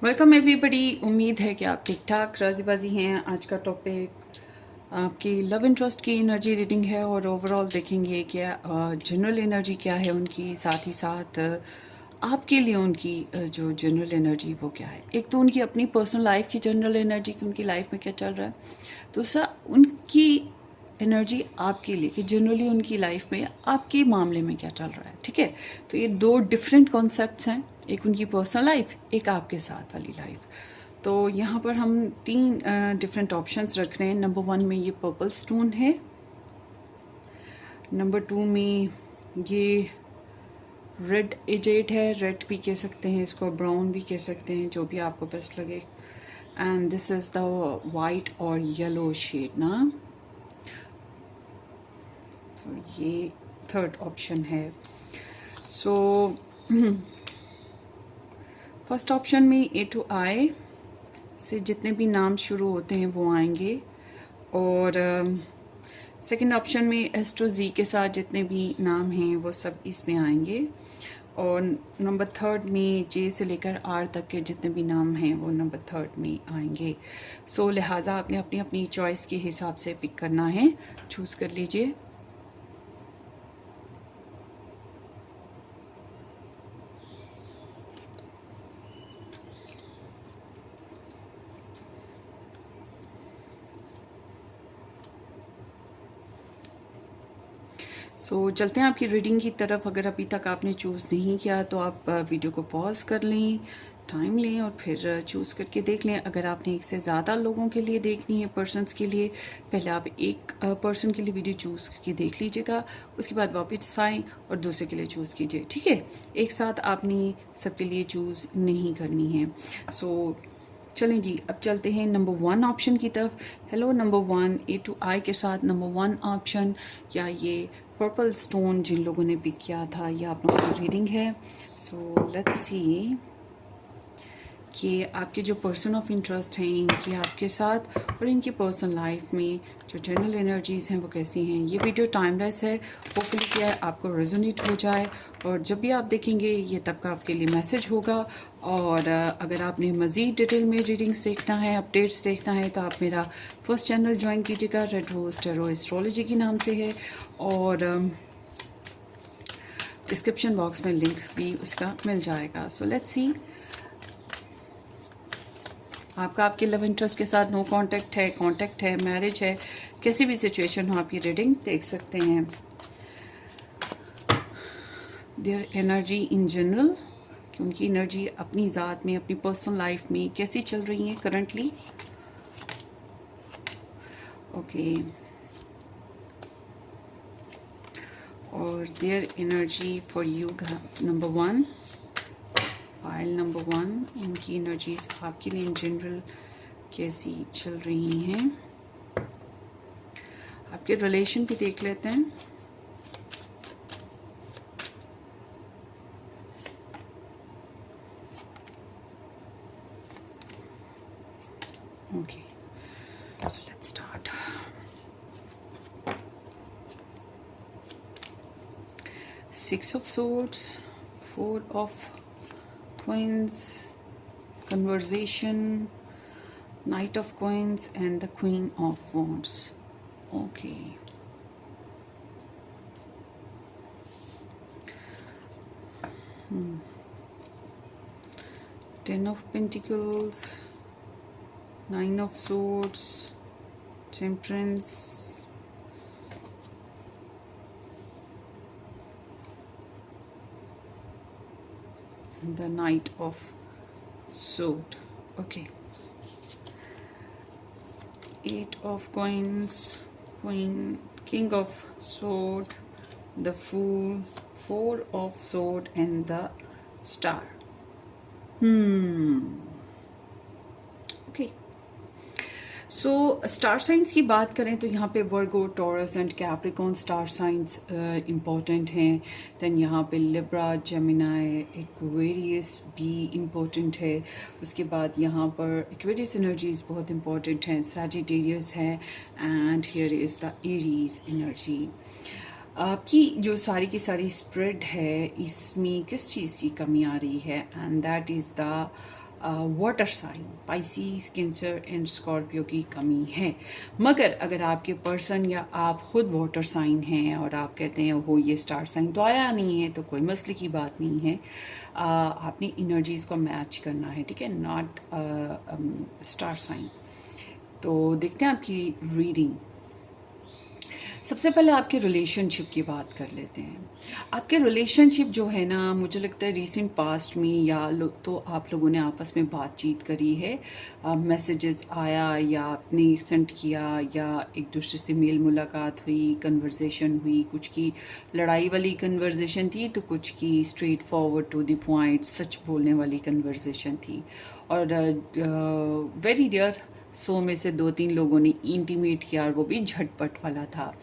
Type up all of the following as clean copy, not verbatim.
Welcome everybody. उम्मीद है कि आप ठीक ठाक राजी हैं। आज का टॉपिक आपकी लव इंटरेस्ट की एनर्जी रीडिंग है और ओवरऑल देखेंगे कि जनरल एनर्जी क्या है उनकी, साथ ही साथ आपके लिए उनकी जो जनरल एनर्जी वो क्या है। एक तो उनकी अपनी पर्सनल लाइफ की जनरल एनर्जी कि उनकी लाइफ में क्या चल रहा है, दूसरा उनकी एनर्जी आपके लिए कि जनरली उनकी लाइफ में आपके मामले में क्या चल रहा है। ठीक है, तो ये दो डिफरेंट कॉन्सेप्ट्स हैं, एक उनकी पर्सनल लाइफ, एक आपके साथ वाली लाइफ। तो यहाँ पर हम तीन डिफरेंट ऑप्शंस रख रहे हैं। नंबर 1 में ये पर्पल स्टोन है, नंबर 2 में ये रेड एजेट है, रेड भी कह सकते हैं इसको, ब्राउन भी कह सकते हैं, जो भी आपको बेस्ट लगे। And this is the white और येलो शेड ना, तो ये थर्ड ऑप्शन है। सो फर्स्ट ऑप्शन में ए टू आई से जितने भी नाम शुरू होते हैं वो आएंगे, और सेकंड ऑप्शन में एस टू जी के साथ जितने भी नाम हैं वो सब इसमें आएंगे, और नंबर थर्ड में जे से लेकर आर तक के जितने भी नाम हैं वो नंबर थर्ड में आएंगे। सो लिहाजा आपने अपनी अपनी चॉइस के हिसाब से पिक करना है, चूज़ कर लीजिए। चलते हैं आपकी रीडिंग की तरफ। अगर अभी तक आपने चूज़ नहीं किया तो आप वीडियो को पॉज कर लें, टाइम लें और फिर चूज़ करके देख लें। अगर आपने एक से ज़्यादा लोगों के लिए देखनी है, पर्सनस के लिए, पहले आप एक पर्सन के लिए वीडियो चूज़ करके देख लीजिएगा, उसके बाद वापस आएँ और दूसरे के लिए चूज़ कीजिए। ठीक है, एक साथ आपने सबके लिए चूज़ नहीं करनी है। चलें जी, अब चलते हैं नंबर 1 ऑप्शन की तरफ। हेलो नंबर 1, ए टू आई के साथ नंबर 1 ऑप्शन या ये पर्पल स्टोन जिन लोगों ने पिक किया था, ये आप लोगों की रीडिंग है। सो लेट्स सी कि आपके जो पर्सन ऑफ इंटरेस्ट हैं इनकी आपके साथ और इनकी पर्सनल लाइफ में जो जनरल एनर्जीज़ हैं वो कैसी हैं। ये वीडियो टाइमलेस है, होपफुली क्या है आपको रेजोनेट हो जाए, और जब भी आप देखेंगे ये तब का आपके लिए मैसेज होगा। और अगर आपने मज़ीद डिटेल में रीडिंग्स देखना है, अपडेट्स देखना है, तो आप मेरा फर्स्ट चैनल ज्वाइन कीजिएगा, रेड रोज टैरो एस्ट्रोलॉजी के नाम से है, और डिस्क्रिप्शन बॉक्स में लिंक भी उसका मिल जाएगा। सो लेट्स सी आपका आपके लव इंटरेस्ट के साथ नो कांटेक्ट है, कांटेक्ट है, मैरिज है, कैसी भी सिचुएशन हो आप ये रीडिंग देख सकते हैं। देयर एनर्जी इन जनरल कि उनकी एनर्जी अपनी ज़ात में, अपनी पर्सनल लाइफ में कैसी चल रही है करंटली। ओके, और their energy for you number 1, file number 1, उनकी एनर्जीज आपके लिए इन जनरल कैसी चल रही हैं। आपके रिलेशन भी देख लेते हैं। Okay, so let's start. Six of swords, four of coins, conversation, knight of coins and the queen of wands. Okay, ten of pentacles, nine of swords, temperance, the knight of sword. Okay, eight of coins, queen, king of sword, the fool, four of sword and the star. Okay, so star science की बात करें तो यहाँ पे Virgo, Taurus and Capricorn star science important हैं। Then यहाँ पे Libra, Gemini, Aquarius भी इम्पोर्टेंट है। उसके बाद यहाँ पर एक्वेरियस एनर्जीज बहुत इम्पॉर्टेंट हैं, सैजिटेरियस है, and here is the Aries energy. आपकी जो सारी की सारी स्प्रेड है इसमें किस चीज़ की कमी आ रही है, and that is the water sign Pisces, Cancer and Scorpio की कमी है। मगर अगर आपके पर्सन या आप खुद वाटर साइन हैं और आप कहते हैं वो ये स्टार साइन तो आया नहीं है, तो कोई मसले की बात नहीं है। आपने एनर्जीज को मैच करना है, ठीक है, नॉट स्टार साइन। तो देखते हैं आपकी रीडिंग। सबसे पहले आपके रिलेशनशिप की बात कर लेते हैं। आपके रिलेशनशिप जो है ना, मुझे लगता है रीसेंट पास्ट में तो आप लोगों ने आपस में बातचीत करी है, मैसेजेस आया या आपने सेंड किया या एक दूसरे से मेल मुलाकात हुई, कन्वर्सेशन हुई। कुछ की लड़ाई वाली कन्वर्सेशन थी तो कुछ की straightforward to the point सच बोलने वाली कन्वर्सेशन थी। और वेरी रेयर 100 में से 2-3 लोगों ने इंटीमेट किया और वो भी झटपट वाला था।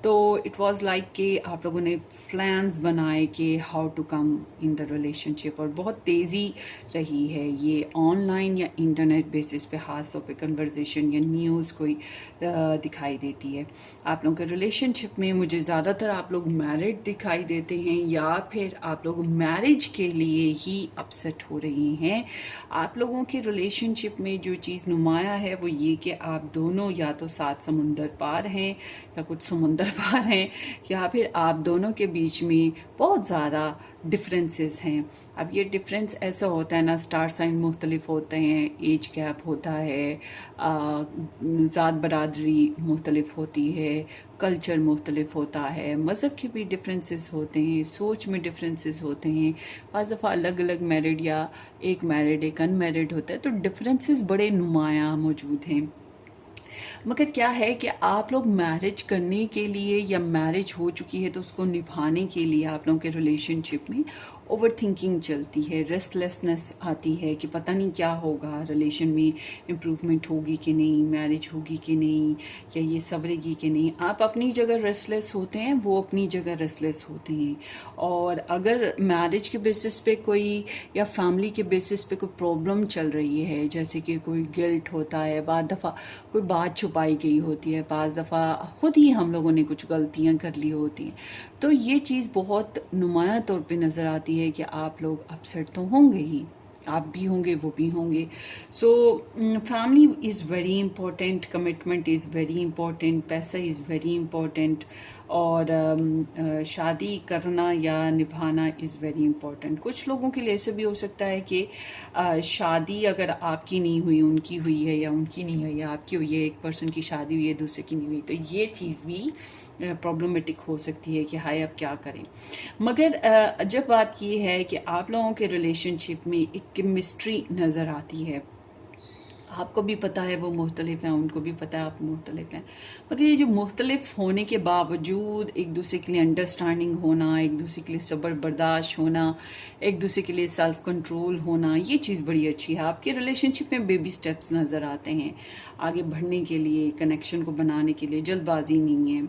तो इट वाज लाइक कि आप लोगों ने प्लान्स बनाए कि how to come in the relationship, और बहुत तेज़ी रही है ये ऑनलाइन या इंटरनेट बेसिस पे, खास तौर पे कन्वर्सेशन या न्यूज़ कोई दिखाई देती है। आप लोगों के रिलेशनशिप में मुझे ज़्यादातर आप लोग मैरिड दिखाई देते हैं या फिर आप लोग मैरिज के लिए ही अपसेट हो रहे हैं। आप लोगों के रिलेशनशिप में जो चीज़ नुमाया है वो ये कि आप दोनों या तो 7 समुंदर पार हैं या कुछ समुंदर पार हैं, या फिर आप दोनों के बीच में बहुत ज़्यादा डिफरेंसेस हैं। अब ये डिफरेंस ऐसा होता है ना, स्टार साइन मुख्तलिफ होते हैं, एज गैप होता है, ज़ात बरादरी मुख्तलिफ होती है, कल्चर मुख्तलिफ होता है, मज़हब के भी डिफरेंसेस होते हैं, सोच में डिफरेंसेस होते हैं। बाज़ दफ़ा अलग अलग मैरिड या एक मैरिड एक अनमैरिड होता है, तो डिफरेंसेस बड़े नुमायाँ मौजूद हैं। मगर क्या है कि आप लोग मैरिज करने के लिए या मैरिज हो चुकी है तो उसको निभाने के लिए आप लोगों के रिलेशनशिप में ओवर थिंकिंग चलती है, रेस्टलेसनेस आती है कि पता नहीं क्या होगा, रिलेशन में इम्प्रूवमेंट होगी कि नहीं, मैरिज होगी कि नहीं, या ये संवरेगी कि नहीं। आप अपनी जगह रेस्टलेस होते हैं, वो अपनी जगह रेस्टलेस होते हैं। और अगर मैरिज के बेसिस पे कोई या फैमिली के बेसिस पे कोई प्रॉब्लम चल रही है, जैसे कि कोई गिल्ट होता है, बाद दफ़ा कोई बात छुपाई गई होती है, पाँच दफ़ा खुद ही हम लोगों ने कुछ गलतियां कर ली होती हैं, तो ये चीज़ बहुत नुमाया तौर पे नज़र आती है कि आप लोग अपसेट तो होंगे ही, आप भी होंगे, वो भी होंगे। So family is very important, commitment is very important, पैसा इज़ वेरी इंपॉर्टेंट, और शादी करना या निभाना इज़ वेरी इंपॉर्टेंट। कुछ लोगों के लिए ऐसे भी हो सकता है कि शादी अगर आपकी नहीं हुई, उनकी हुई है, या उनकी नहीं हुई है आपकी हुई है, एक पर्सन की शादी हुई है दूसरे की नहीं हुई, तो ये चीज़ भी प्रॉब्लमेटिक हो सकती है कि हाय अब क्या करें। मगर जब बात ये है कि आप लोगों के रिलेशनशिप में एक केमिस्ट्री नज़र आती है, आपको भी पता है वो मुख्तलिफ हैं, उनको भी पता है आप मुख्तलिफ हैं, मगर ये जो मुख्तलिफ होने के बावजूद एक दूसरे के लिए अंडरस्टैंडिंग होना, एक दूसरे के लिए सब्र बर्दाश्त होना, एक दूसरे के लिए सेल्फ कंट्रोल होना, ये चीज़ बड़ी अच्छी है। आपके रिलेशनशिप में बेबी स्टेप्स नज़र आते हैं आगे बढ़ने के लिए, कनेक्शन को बनाने के लिए। जल्दबाजी नहीं है,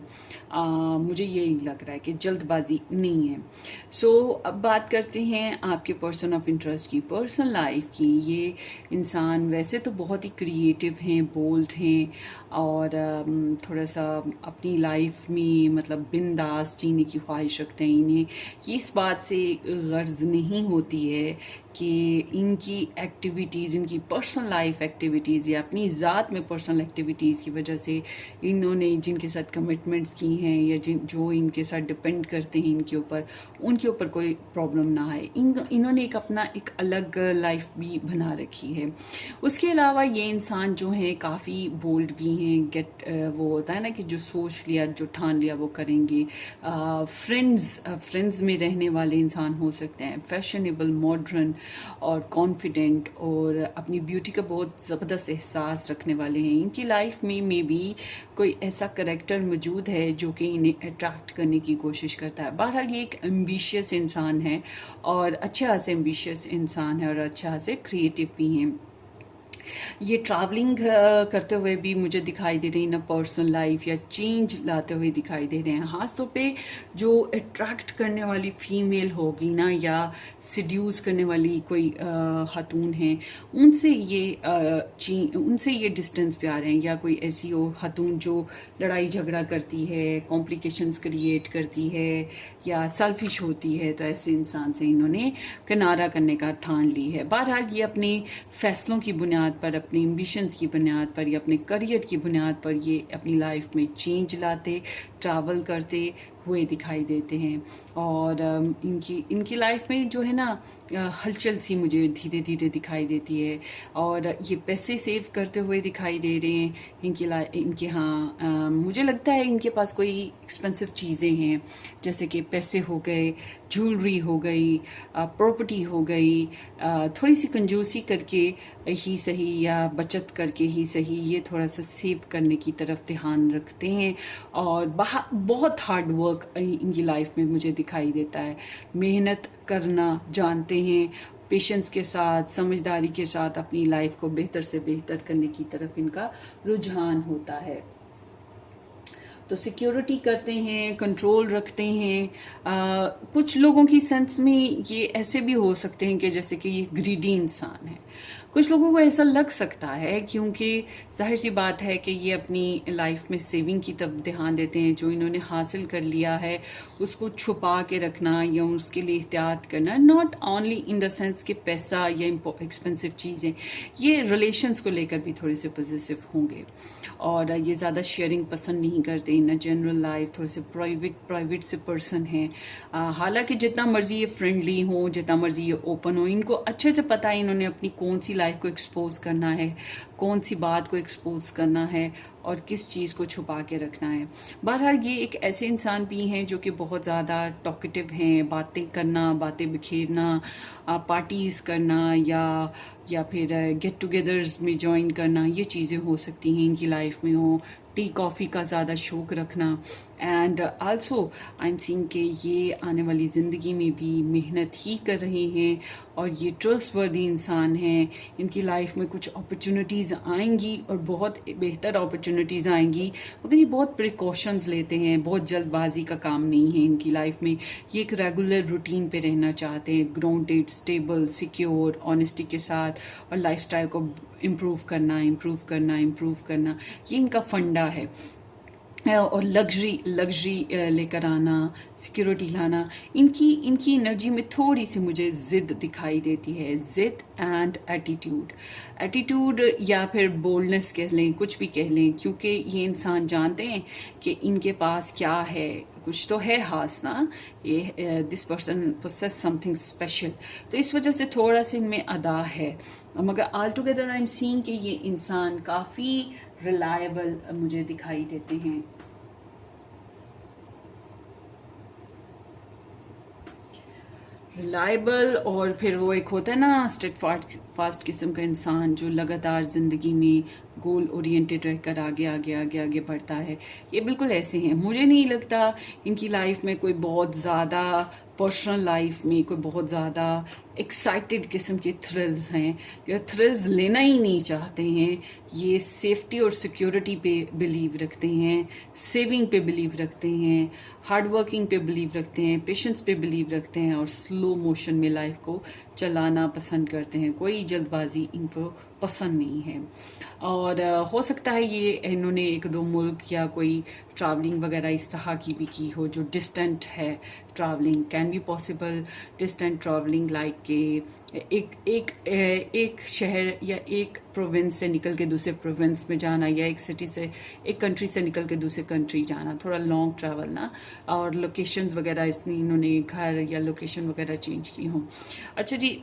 मुझे यही लग रहा है कि जल्दबाजी नहीं है। सो अब बात करते हैं आपके पर्सन ऑफ इंटरेस्ट की, पर्सनल लाइफ की। ये इंसान वैसे तो बहुत ही क्रिएटिव हैं, बोल्ड हैं, और थोड़ा सा अपनी लाइफ में मतलब बिंदास जीने की ख्वाहिश रखते हैं। इन्हें इस बात से गर्ज नहीं होती है कि इनकी एक्टिविटीज़, इनकी पर्सनल लाइफ एक्टिविटीज़ या अपनी ज़ात में पर्सनल एक्टिविटीज़ की वजह से इन्होंने जिनके साथ कमिटमेंट्स की हैं या जो इनके साथ डिपेंड करते हैं इनके ऊपर, उनके ऊपर कोई प्रॉब्लम ना आए। इन्होंने अपना एक अलग लाइफ भी बना रखी है। उसके अलावा ये इंसान जो हैं काफ़ी बोल्ड भी हैं, वो होता है ना कि जो सोच लिया, जो ठान लिया वो करेंगे। फ्रेंड्स में रहने वाले इंसान हो सकते हैं, फैशनेबल, मॉडर्न और कॉन्फिडेंट, और अपनी ब्यूटी का बहुत ज़बरदस्त एहसास रखने वाले हैं। इनकी लाइफ में मे बी कोई ऐसा करेक्टर मौजूद है जो कि इन्हें अट्रैक्ट करने की कोशिश करता है। बहरहाल ये एक एम्बिशियस इंसान है, और अच्छा से एम्बिशियस इंसान है, और अच्छा से क्रिएटिव भी हैं। ये ट्रैवलिंग करते हुए भी मुझे दिखाई दे रही है ना, पर्सनल लाइफ या चेंज लाते हुए दिखाई दे रहे हैं। खास तौर पे जो अट्रैक्ट करने वाली फीमेल होगी ना, या सिड्यूस करने वाली कोई खातून है, उनसे ये डिस्टेंस पे आ रहे हैं। या कोई ऐसी हो खातून जो लड़ाई झगड़ा करती है, कॉम्प्लिकेशंस क्रिएट करती है या सेल्फिश होती है, तो ऐसे इंसान से इन्होंने किनारा करने का ठान ली है। बहरहाल ये अपने फैसलों की बुनियाद पर, अपने एम्बिशंस की बुनियाद पर या अपने करियर की बुनियाद पर ये अपनी लाइफ में चेंज लाते, ट्रैवल करते हुए दिखाई देते हैं। और इनकी लाइफ में जो है ना, हलचल सी मुझे धीरे धीरे दिखाई देती है। और ये पैसे सेव करते हुए दिखाई दे रहे हैं। इनके हाँ, मुझे लगता है इनके पास कोई एक्सपेंसिव चीज़ें हैं, जैसे कि पैसे हो गए, ज्वेलरी हो गई, प्रॉपर्टी हो गई। थोड़ी सी कंजूसी करके ही सही या बचत करके ही सही, ये थोड़ा सा सेव करने की तरफ ध्यान रखते हैं। और बहुत हार्ड वर्क इनकी लाइफ में मुझे दिखाई देता है। मेहनत करना जानते हैं, पेशेंस के साथ, समझदारी के साथ अपनी लाइफ को बेहतर से बेहतर करने की तरफ इनका रुझान होता है। तो सिक्योरिटी करते हैं, कंट्रोल रखते हैं। कुछ लोगों की सेंस में ये ऐसे भी हो सकते हैं कि जैसे कि ये ग्रीडी इंसान है। कुछ लोगों को ऐसा लग सकता है, क्योंकि जाहिर सी बात है कि ये अपनी लाइफ में सेविंग की तरफ ध्यान देते हैं। जो इन्होंने हासिल कर लिया है उसको छुपा के रखना या उसके लिए एहतियात करना, not only in the sense कि पैसा या एक्सपेंसिव चीज़ें, ये रिलेशंस को लेकर भी थोड़े से पॉजिटिव होंगे। और ये ज़्यादा शेयरिंग पसंद नहीं करते इन जनरल लाइफ, थोड़े से प्राइवेट से पर्सन हैं। हालांकि जितना मर्जी ये फ्रेंडली हो, जितना मर्जी ये ओपन हो, इनको अच्छे से पता है इन्होंने अपनी कौन सी लाइफ को एक्सपोज करना है, कौन सी बात को एक्सपोज करना है और किस चीज़ को छुपा के रखना है। बहरहाल ये एक ऐसे इंसान भी हैं जो कि बहुत ज़्यादा टॉकेटिव हैं। बातें करना, बातें बिखेरना, पार्टीज़ करना या फिर गेट टुगेदर्स में ज्वाइन करना, ये चीज़ें हो सकती हैं इनकी लाइफ में। हो टी कॉफ़ी का ज़्यादा शौक़ रखना। And also I am seeing कि ये आने वाली ज़िंदगी में भी मेहनत ही कर रहे हैं और ये ट्रस्टवर्दी इंसान हैं। इनकी लाइफ में कुछ अपॉर्चुनिटीज़ आएंगी और बहुत बेहतर अपॉर्चुनिटीज़ आएंगी, मगर ये बहुत प्रिकॉशंस लेते हैं। बहुत जल्दबाजी का काम नहीं है इनकी लाइफ में। ये एक रेगुलर रूटीन पे रहना चाहते हैं, ग्राउंडेड, स्टेबल, सिक्योर, ऑनेस्टी के साथ, और लाइफस्टाइल को इम्प्रूव करना, ये इनका फंडा है। और लग्जरी लेकर आना, सिक्योरिटी लाना, इनकी एनर्जी में थोड़ी सी मुझे ज़िद दिखाई देती है। ज़िद एंड एटीट्यूड या फिर बोल्डनेस कह लें, कुछ भी कह लें, क्योंकि ये इंसान जानते हैं कि इनके पास क्या है, कुछ तो है खास ना, ये this person possess something special. तो इस वजह से थोड़ा सा इनमें अदा है। मगर all together I am seeing कि ये इंसान काफ़ी रिलायबल मुझे दिखाई देते हैं। रिलायबल, और फिर वो एक होता है ना स्टेट फास्ट किस्म का इंसान जो लगातार ज़िंदगी में गोल ओरिएंटेड रहकर आगे बढ़ता है। ये बिल्कुल ऐसे हैं। मुझे नहीं लगता इनकी लाइफ में कोई बहुत ज़्यादा, पर्सनल लाइफ में कोई बहुत ज़्यादा एक्साइटेड किस्म के थ्रिल्स हैं, या थ्रिल्स लेना ही नहीं चाहते हैं। ये सेफ्टी और सिक्योरिटी पे बिलीव रखते हैं, सेविंग पे बिलीव रखते हैं, हार्ड वर्किंग पे बिलीव रखते हैं, पेशेंस पे बिलीव रखते हैं, और स्लो मोशन में लाइफ को चलाना पसंद करते हैं। कोई जल्दबाजी इनको पसंद नहीं है। और हो सकता है ये इन्होंने एक दो मुल्क या कोई ट्रैवलिंग वगैरह इस तरह की भी की हो जो डिस्टेंट है। Travelling can be possible, distant travelling like के एक शहर या एक प्रोविंस से निकल के दूसरे प्रोविंस में जाना, या एक सिटी से, एक कंट्री से निकल के दूसरे कंट्री जाना, थोड़ा लॉन्ग ट्रैवल ना। और लोकेशंस वगैरह इन्होंने घर या लोकेशन वगैरह चेंज की हों। अच्छा जी,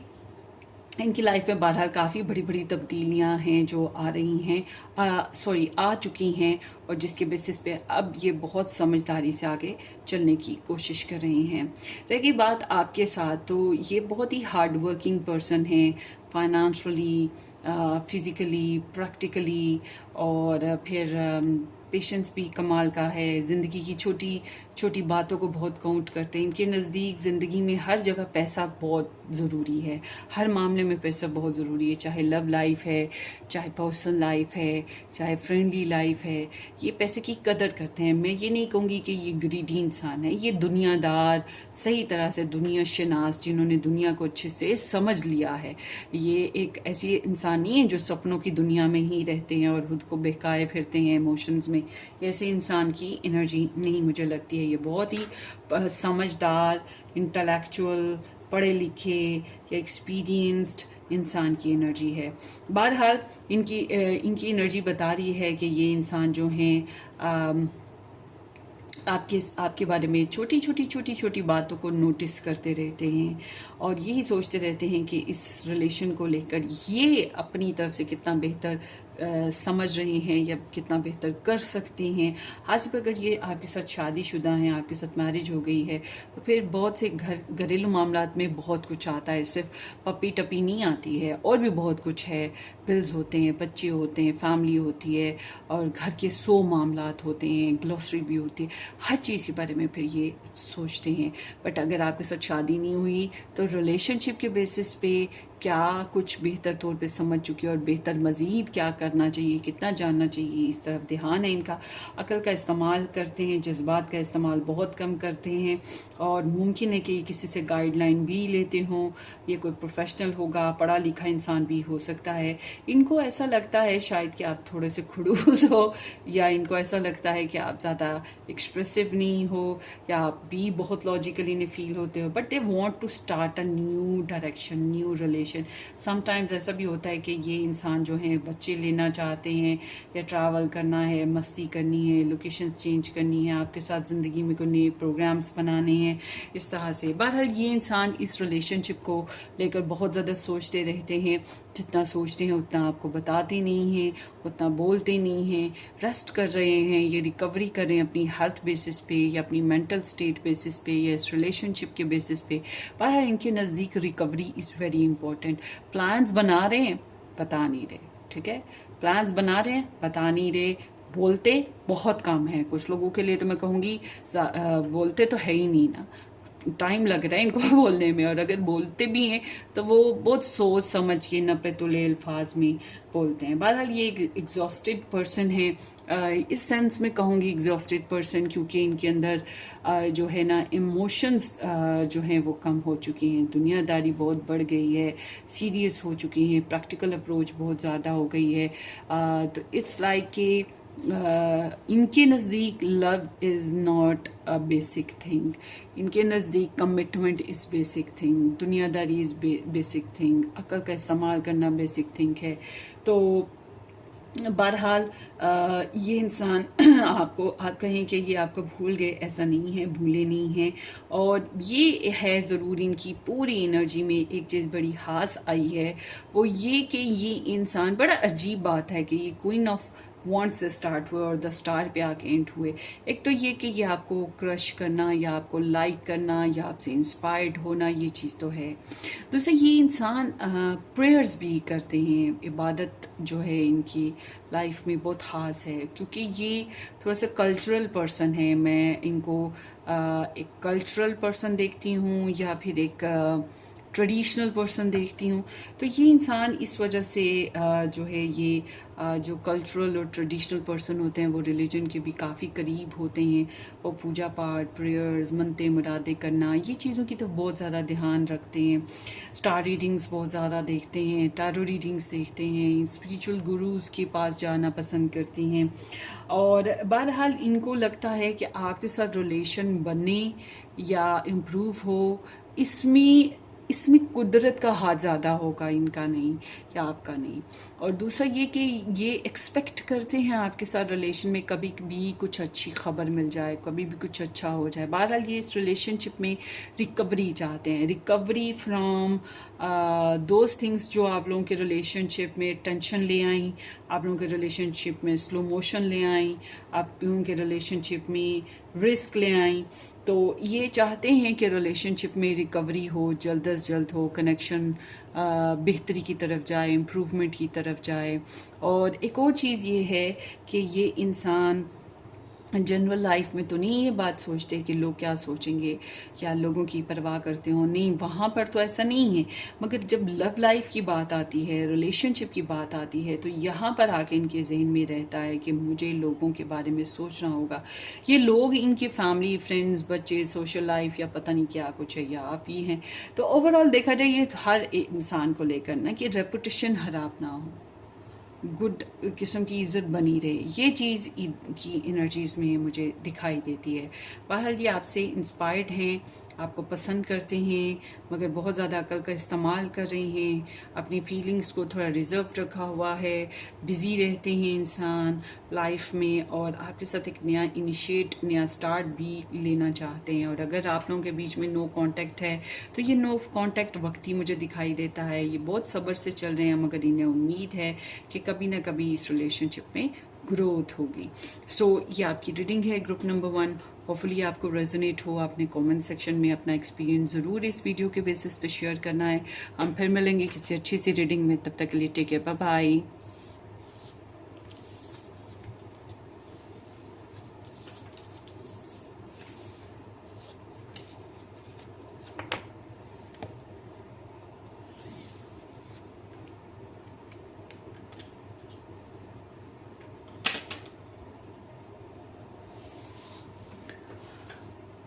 इनकी लाइफ में बहरहाल काफ़ी बड़ी बड़ी तब्दीलियां हैं जो आ रही हैं, आ चुकी हैं, और जिसके बेसिस पे अब ये बहुत समझदारी से आगे चलने की कोशिश कर रहे हैं। रह गई बात आपके साथ, तो ये बहुत ही हार्ड वर्किंग पर्सन हैं, फाइनेंशियली, फिज़िकली, प्रैक्टिकली, और फिर पेशेंस भी कमाल का है, ज़िंदगी की छोटी छोटी बातों को बहुत काउंट करते हैं। इनके नज़दीक ज़िंदगी में हर जगह पैसा बहुत ज़रूरी है, हर मामले में पैसा बहुत ज़रूरी है, चाहे लव लाइफ है, चाहे पर्सनल लाइफ है, चाहे फ्रेंडली लाइफ है, ये पैसे की कदर करते हैं। मैं ये नहीं कहूँगी कि ये ग्रीडी इंसान है, ये दुनियादार, सही तरह से दुनिया शनास, जिन्होंने दुनिया को अच्छे से समझ लिया है। ये एक ऐसी इंसान नहीं है जो सपनों की दुनिया में ही रहते हैं और खुद को बहकाए फिरते हैं इमोशंस में। ऐसे इंसान की एनर्जी नहीं मुझे लगती है। ये बहुत ही समझदार, इंटेलेक्चुअल, पढ़े लिखे या एक्सपीरियंस्ड इंसान की एनर्जी है। बहरहाल इनकी एनर्जी बता रही है कि ये इंसान जो हैं आपके बारे में छोटी छोटी बातों को नोटिस करते रहते हैं और यही सोचते रहते हैं कि इस रिलेशन को लेकर ये अपनी तरफ से कितना बेहतर समझ रहे हैं या कितना बेहतर कर सकते हैं। आज पर अगर ये आपके साथ शादीशुदा हैं, आपके साथ मैरिज हो गई है, तो फिर बहुत से घरेलू मामलात में बहुत कुछ आता है, सिर्फ पप्पी टप्पी नहीं आती है, और भी बहुत कुछ है। बिल्स होते हैं, बच्चे होते हैं, फैमिली होती है और घर के 100 मामलात होते हैं, ग्लॉसरी भी होती है, हर चीज़ के बारे में फिर ये सोचते हैं। बट अगर आपके साथ शादी नहीं हुई तो रिलेशनशिप के बेसिस पे क्या कुछ बेहतर तौर पे समझ चुकी है और बेहतर मज़ीद क्या करना चाहिए, कितना जानना चाहिए, इस तरफ ध्यान है इनका। अकल का इस्तेमाल करते हैं, जज्बात का इस्तेमाल बहुत कम करते हैं और मुमकिन है कि किसी से गाइडलाइन भी लेते हों। ये कोई प्रोफेशनल होगा, पढ़ा लिखा इंसान भी हो सकता है। इनको ऐसा लगता है शायद कि आप थोड़े से खड़ूस हो, या इनको ऐसा लगता है कि आप ज़्यादा एक्सप्रेसिव नहीं हो, या आप भी बहुत लॉजिकली नहीं फील होते हो। But they want to start a new direction, new relation. Sometimes ऐसा भी होता है कि ये इंसान जो है बच्चे लेना चाहते हैं, या ट्रैवल करना है, मस्ती करनी है, लोकेशन चेंज करनी है, आपके साथ ज़िंदगी में कोई नए प्रोग्राम्स बनाने हैं, इस तरह से। बहरहाल ये इंसान इस रिलेशनशिप को लेकर बहुत ज़्यादा सोचते रहते हैं। जितना सोचते हैं उतना आपको बताते नहीं हैं, उतना बोलते नहीं हैं, रेस्ट कर रहे हैं, ये रिकवरी कर रहे हैं अपनी हेल्थ बेसिस पे या अपनी मेंटल स्टेट बेसिस पे या इस रिलेशनशिप के बेसिस पे। पर इनके नज़दीक recovery is very important. Plans बना रहे हैं, बता नहीं रहे, ठीक है, प्लान्स बना रहे हैं, बता नहीं रहे, बोलते बहुत कम है। कुछ लोगों के लिए तो मैं कहूँगी बोलते तो है ही नहीं ना, टाइम लग रहा है इनको बोलने में, और अगर बोलते भी हैं तो वो बहुत सोच समझ के नपे तुले अल्फाज में बोलते हैं। बहरहाल ये एक एग्जॉस्टेड पर्सन है, इस सेंस में कहूँगी एग्जॉस्टेड पर्सन, क्योंकि इनके अंदर जो है ना इमोशंस जो हैं वो कम हो चुकी हैं, दुनियादारी बहुत बढ़ गई है, सीरियस हो चुकी हैं, प्रैक्टिकल अप्रोच बहुत ज़्यादा हो गई है। तो इट्स लाइक कि इनके नज़दीक love is not a basic thing, इनके नज़दीक कमिटमेंट इज़ बेसिक थिंग, दुनियादारी इज़ बेसिक थिंग, अकल का इस्तेमाल करना बेसिक थिंग है। तो बहरहाल ये इंसान आपको आप कहें कि ये आपको भूल गए, ऐसा नहीं है, भूले नहीं हैं। और ये है ज़रूर इनकी पूरी एनर्जी में एक चीज़ बड़ी खास आई है, वो ये कि ये इंसान, बड़ा अजीब बात है कि ये क्वीन ऑफ वॉन्ट्स से स्टार्ट हुए और द स्टार पे आके एंड हुए। एक तो ये कि ये आपको क्रश करना या आपको लाइक करना या आपसे इंस्पायर्ड होना, ये चीज़ तो है। दूसरा, ये इंसान प्रेयर्स भी करते हैं, इबादत जो है इनकी लाइफ में बहुत ख़ास है, क्योंकि ये थोड़ा सा कल्चरल पर्सन है। मैं इनको एक कल्चरल पर्सन देखती हूँ या फिर एक ट्रेडिशनल पर्सन देखती हूँ। तो ये इंसान इस वजह से जो है ये जो कल्चरल और ट्रेडिशनल पर्सन होते हैं वो रिलीजन के भी काफ़ी करीब होते हैं। वो पूजा पाठ, प्रेयर्स, मनते मुरादे करना, ये चीज़ों की तो बहुत ज़्यादा ध्यान रखते हैं। स्टार रीडिंग्स बहुत ज़्यादा देखते हैं, टैरो रीडिंग्स देखते हैं, स्पिरिचुअल गुरुज़ के पास जाना पसंद करते हैं। और बहरहाल इनको लगता है कि आपके साथ रिलेशन बने या इम्प्रूव हो, इसमें कुदरत का हाथ ज़्यादा होगा, इनका नहीं या आपका नहीं। और दूसरा ये कि ये एक्सपेक्ट करते हैं आपके साथ रिलेशन में कभी भी कुछ अच्छी खबर मिल जाए, कभी भी कुछ अच्छा हो जाए। बहरहाल ये इस रिलेशनशिप में रिकवरी चाहते हैं, रिकवरी फ्रॉम दोज थिंग्स जो आप लोगों के रिलेशनशिप में टेंशन ले आई, आप लोगों के रिलेशनशिप में स्लो मोशन ले आई, आप लोगों के रिलेशनशिप में रिस्क ले आई। तो ये चाहते हैं कि रिलेशनशिप में रिकवरी हो, जल्द अज जल्द हो, कनेक्शन बेहतरी की तरफ जाए, इम्प्रूवमेंट की तरफ जाए। और एक और चीज़ ये है कि ये इंसान जनरल लाइफ में तो नहीं ये बात सोचते कि लोग क्या सोचेंगे या लोगों की परवाह करते हो, नहीं, वहाँ पर तो ऐसा नहीं है। मगर जब लव लाइफ की बात आती है, रिलेशनशिप की बात आती है, तो यहाँ पर आके इनके जहन में रहता है कि मुझे लोगों के बारे में सोचना होगा। ये लोग इनकी फैमिली, फ्रेंड्स, बच्चे, सोशल लाइफ या पता नहीं क्या कुछ है, या आप ही हैं। तो ओवरऑल देखा जाए ये हर इंसान को लेकर ना कि रेपुटेशन खराब ना हो, गुड किस्म की इज़्ज़त बनी रहे, ये चीज़ की एनर्जीज़ में मुझे दिखाई देती है। बहरहाल ये आपसे इंस्पायर्ड हैं, आपको पसंद करते हैं, मगर बहुत ज़्यादा अकल का इस्तेमाल कर रहे हैं, अपनी फीलिंग्स को थोड़ा रिज़र्व रखा हुआ है, बिज़ी रहते हैं इंसान लाइफ में, और आपके साथ एक नया इनिशिएट, नया स्टार्ट भी लेना चाहते हैं। और अगर आप लोगों के बीच में नो कांटेक्ट है, तो ये नो कांटेक्ट वक्ती मुझे दिखाई देता है। ये बहुत सब्र से चल रहे हैं, मगर इन्हें उम्मीद है कि कभी ना कभी इस रिलेशनशिप में ग्रोथ होगी। सो ये आपकी रीडिंग है ग्रुप नंबर 1। होपफुली आपको रेजोनेट हो। आपने कमेंट सेक्शन में अपना एक्सपीरियंस ज़रूर इस वीडियो के बेसिस पे शेयर करना है। हम फिर मिलेंगे किसी अच्छी सी रीडिंग में, तब तक के लिए take care, bye bye.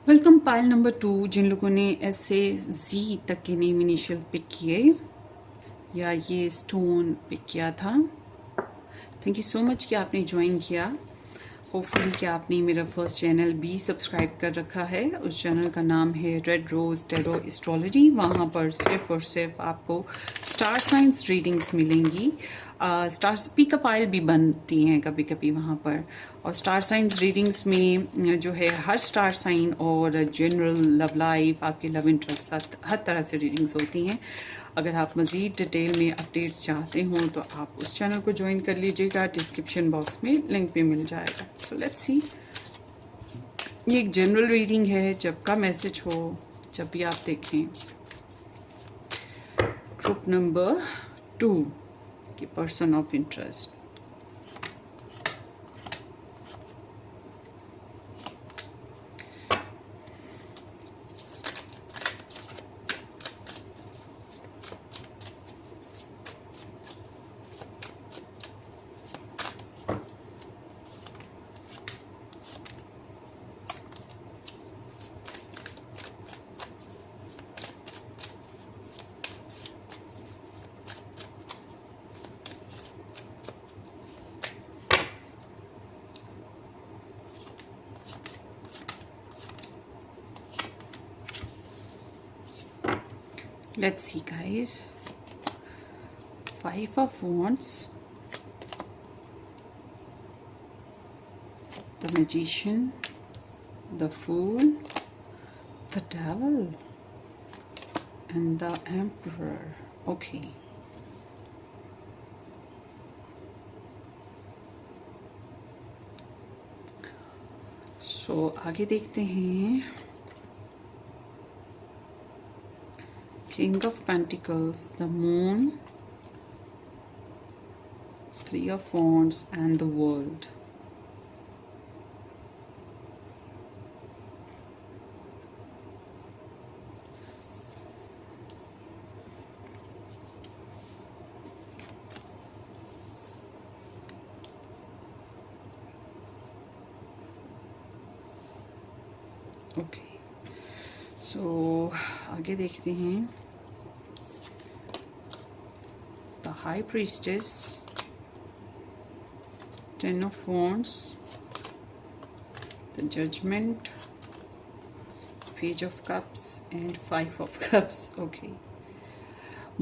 Welcome pile number 2। जिन लोगों ने एस से जी तक के नेम इनिशियल पिक किए या ये स्टोन पिक किया था, थैंक यू सो मच कि आपने ज्वाइन किया। होपफुली कि आपने मेरा फर्स्ट चैनल भी सब्सक्राइब कर रखा है। उस चैनल का नाम है रेड रोज टैरो एस्ट्रोलॉजी। वहाँ पर सिर्फ और सिर्फ आपको स्टार साइंस रीडिंग्स मिलेंगी। स्टार पिकअप आइल भी बनती हैं कभी कभी वहाँ पर। और स्टार साइंस रीडिंग्स में जो है हर स्टार साइन और जनरल लव लाइफ, आपके लव इंटरेस्ट, हर तरह से रीडिंग्स होती हैं। अगर आप मज़ीद डिटेल में अपडेट्स चाहते हो तो आप उस चैनल को ज्वाइन कर लीजिएगा, डिस्क्रिप्शन बॉक्स में लिंक भी मिल जाएगा। सो लेट्स सी। ये एक जनरल रीडिंग है, जब का मैसेज हो जब भी आप देखें। ग्रुप नंबर 2 की person of interest. Let's see, guys. 5 of Wands, the Magician, the Fool, the Devil, and the Emperor. Okay. So आगे देखते हैं। King of Pentacles, the Moon, 3 of Wands, and the World. Okay. So आगे देखते हैं। The High Priestess, 10 of Wands, the Judgment, Page of Cups, and 5 of Cups. Okay.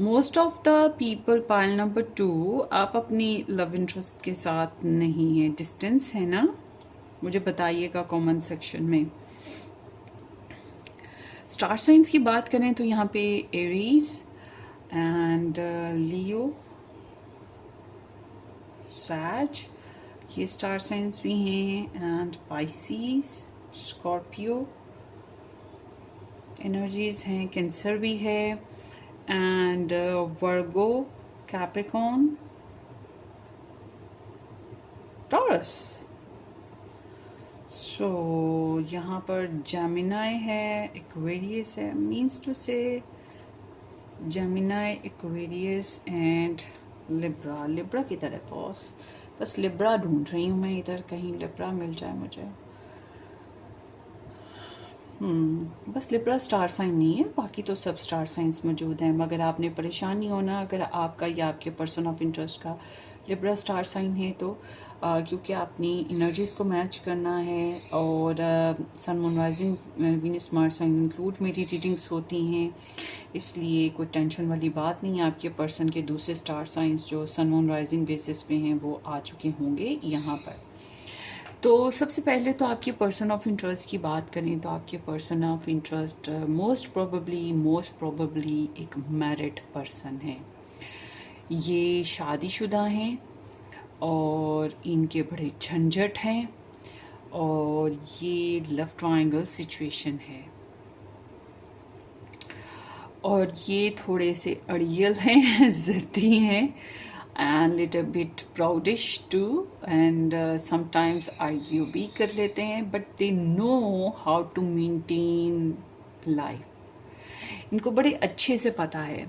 Most of the people pile number 2, आप अपनी love interest के साथ नहीं है, distance है ना, मुझे बताइएगा कमेंट सेक्शन में। स्टार साइंस की बात करें तो यहाँ पे एरीज एंड लियो, सैज, ये स्टार साइंस भी हैं, एंड पाइसीज, स्कॉर्पियो एनर्जीज हैं, कैंसर भी है, एंड वर्गो, कैप्रिकॉर्न, टॉरस। सो यहाँ पर जेमिनाई है, एक्वेरियस है, मीन्स टू से Gemini, Aquarius and Libra. Libra की तरह बस लिब्रा ढूंढ रही हूँ मैं, इधर कहीं लिब्रा मिल जाए मुझे। बस लिब्रा स्टार साइन नहीं है, बाकी तो सब स्टार साइंस मौजूद हैं। मगर आपने परेशान नहीं होना अगर आपका या आपके पर्सन ऑफ इंटरेस्ट का लिब्रा स्टार साइन है तो क्योंकि आपने एनर्जीज़ को मैच करना है और sun moon rising Venus Mars sign include मेरी रीडिंग्स होती हैं, इसलिए कोई टेंशन वाली बात नहीं है। आपके पर्सन के दूसरे स्टार साइंस जो सन मून राइजिंग बेसिस पे हैं वो आ चुके होंगे यहाँ पर। तो सबसे पहले तो आपके पर्सन ऑफ इंटरेस्ट की बात करें तो आपके person of interest most probably एक मैरिड पर्सन है। ये शादीशुदा हैं और इनके बड़े झंझट हैं और ये लव ट्रायंगल सिचुएशन है और ये थोड़े से अड़ियल हैं, ज़िद्दी हैं and little bit proudish too and sometimes argue भी कर लेते हैं, but they know how to maintain life। इनको बड़े अच्छे से पता है।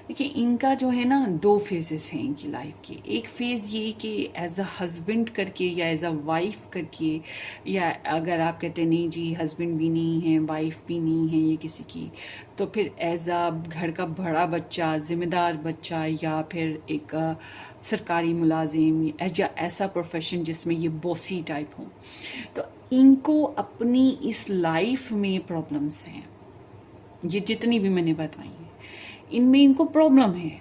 देखिए इनका जो है ना, दो फेजेस हैं इनकी लाइफ के। एक फेज़ ये कि एज अ हस्बैंड करके या एज अ वाइफ करके, या अगर आप कहते हैं नहीं जी हस्बैंड भी नहीं है वाइफ भी नहीं है ये किसी की, तो फिर एज अ घर का बड़ा बच्चा, ज़िम्मेदार बच्चा, या फिर एक सरकारी मुलाजिम या ऐसा प्रोफेशन जिसमें ये बॉसी टाइप हो। तो इनको अपनी इस लाइफ में प्रॉब्लम्स हैं, ये जितनी भी मैंने बताई हैं इनमें इनको प्रॉब्लम है।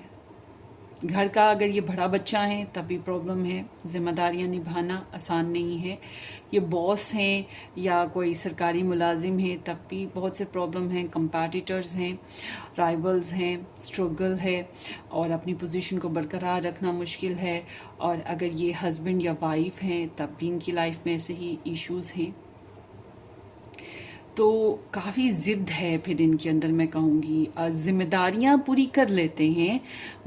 घर का अगर ये बड़ा बच्चा है तब भी प्रॉब्लम है, जिम्मेदारियां निभाना आसान नहीं है। ये बॉस हैं या कोई सरकारी मुलाजिम है तब भी बहुत से प्रॉब्लम हैं, कंपैटिटर्स हैं, राइवल्स हैं, स्ट्रगल है और अपनी पोजीशन को बरकरार रखना मुश्किल है। और अगर ये हस्बैंड या वाइफ हैं तब भी इनकी लाइफ में ऐसे ही इश्यूज़ हैं। तो काफ़ी ज़िद है फिर इनके अंदर, मैं कहूँगी ज़िम्मेदारियाँ पूरी कर लेते हैं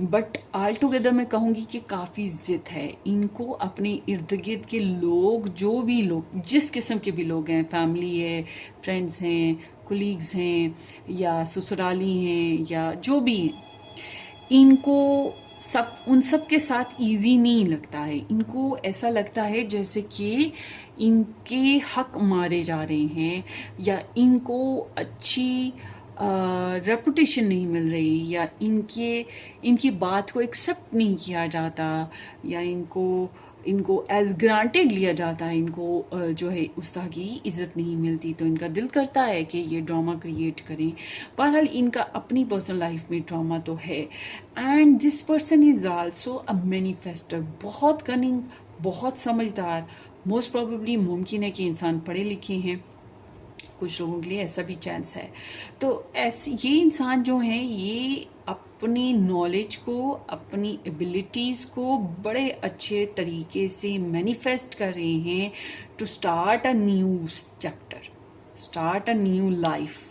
बट ऑल टुगेदर मैं कहूँगी कि काफ़ी ज़िद है। इनको अपने इर्द गिर्द के लोग, जो भी लोग जिस किस्म के भी लोग हैं, फैमिली है, फ्रेंड्स हैं, कुलीग्स हैं या ससुराली हैं या जो भी हैं, इनको उन सब के साथ इजी नहीं लगता है। इनको ऐसा लगता है जैसे कि इनके हक मारे जा रहे हैं या इनको अच्छी रेपुटेशन नहीं मिल रही या इनकी बात को एक्सेप्ट नहीं किया जाता या इनको एज ग्रांटेड लिया जाता है। इनको जो है उस तरह की इज़्ज़त नहीं मिलती, तो इनका दिल करता है कि ये ड्रामा क्रिएट करें। बहरहाल इनका अपनी पर्सनल लाइफ में ड्रामा तो है। And this person is also a manifester, बहुत कनिंग, बहुत समझदार। मोस्ट प्रोबेबली मुमकिन है कि इंसान पढ़े लिखे हैं, कुछ लोगों के लिए ऐसा भी चांस है। तो ऐसे ये इंसान जो हैं ये अपनी नॉलेज को, अपनी एबिलिटीज़ को बड़े अच्छे तरीके से मैनिफेस्ट कर रहे हैं to start a new chapter, start a new life.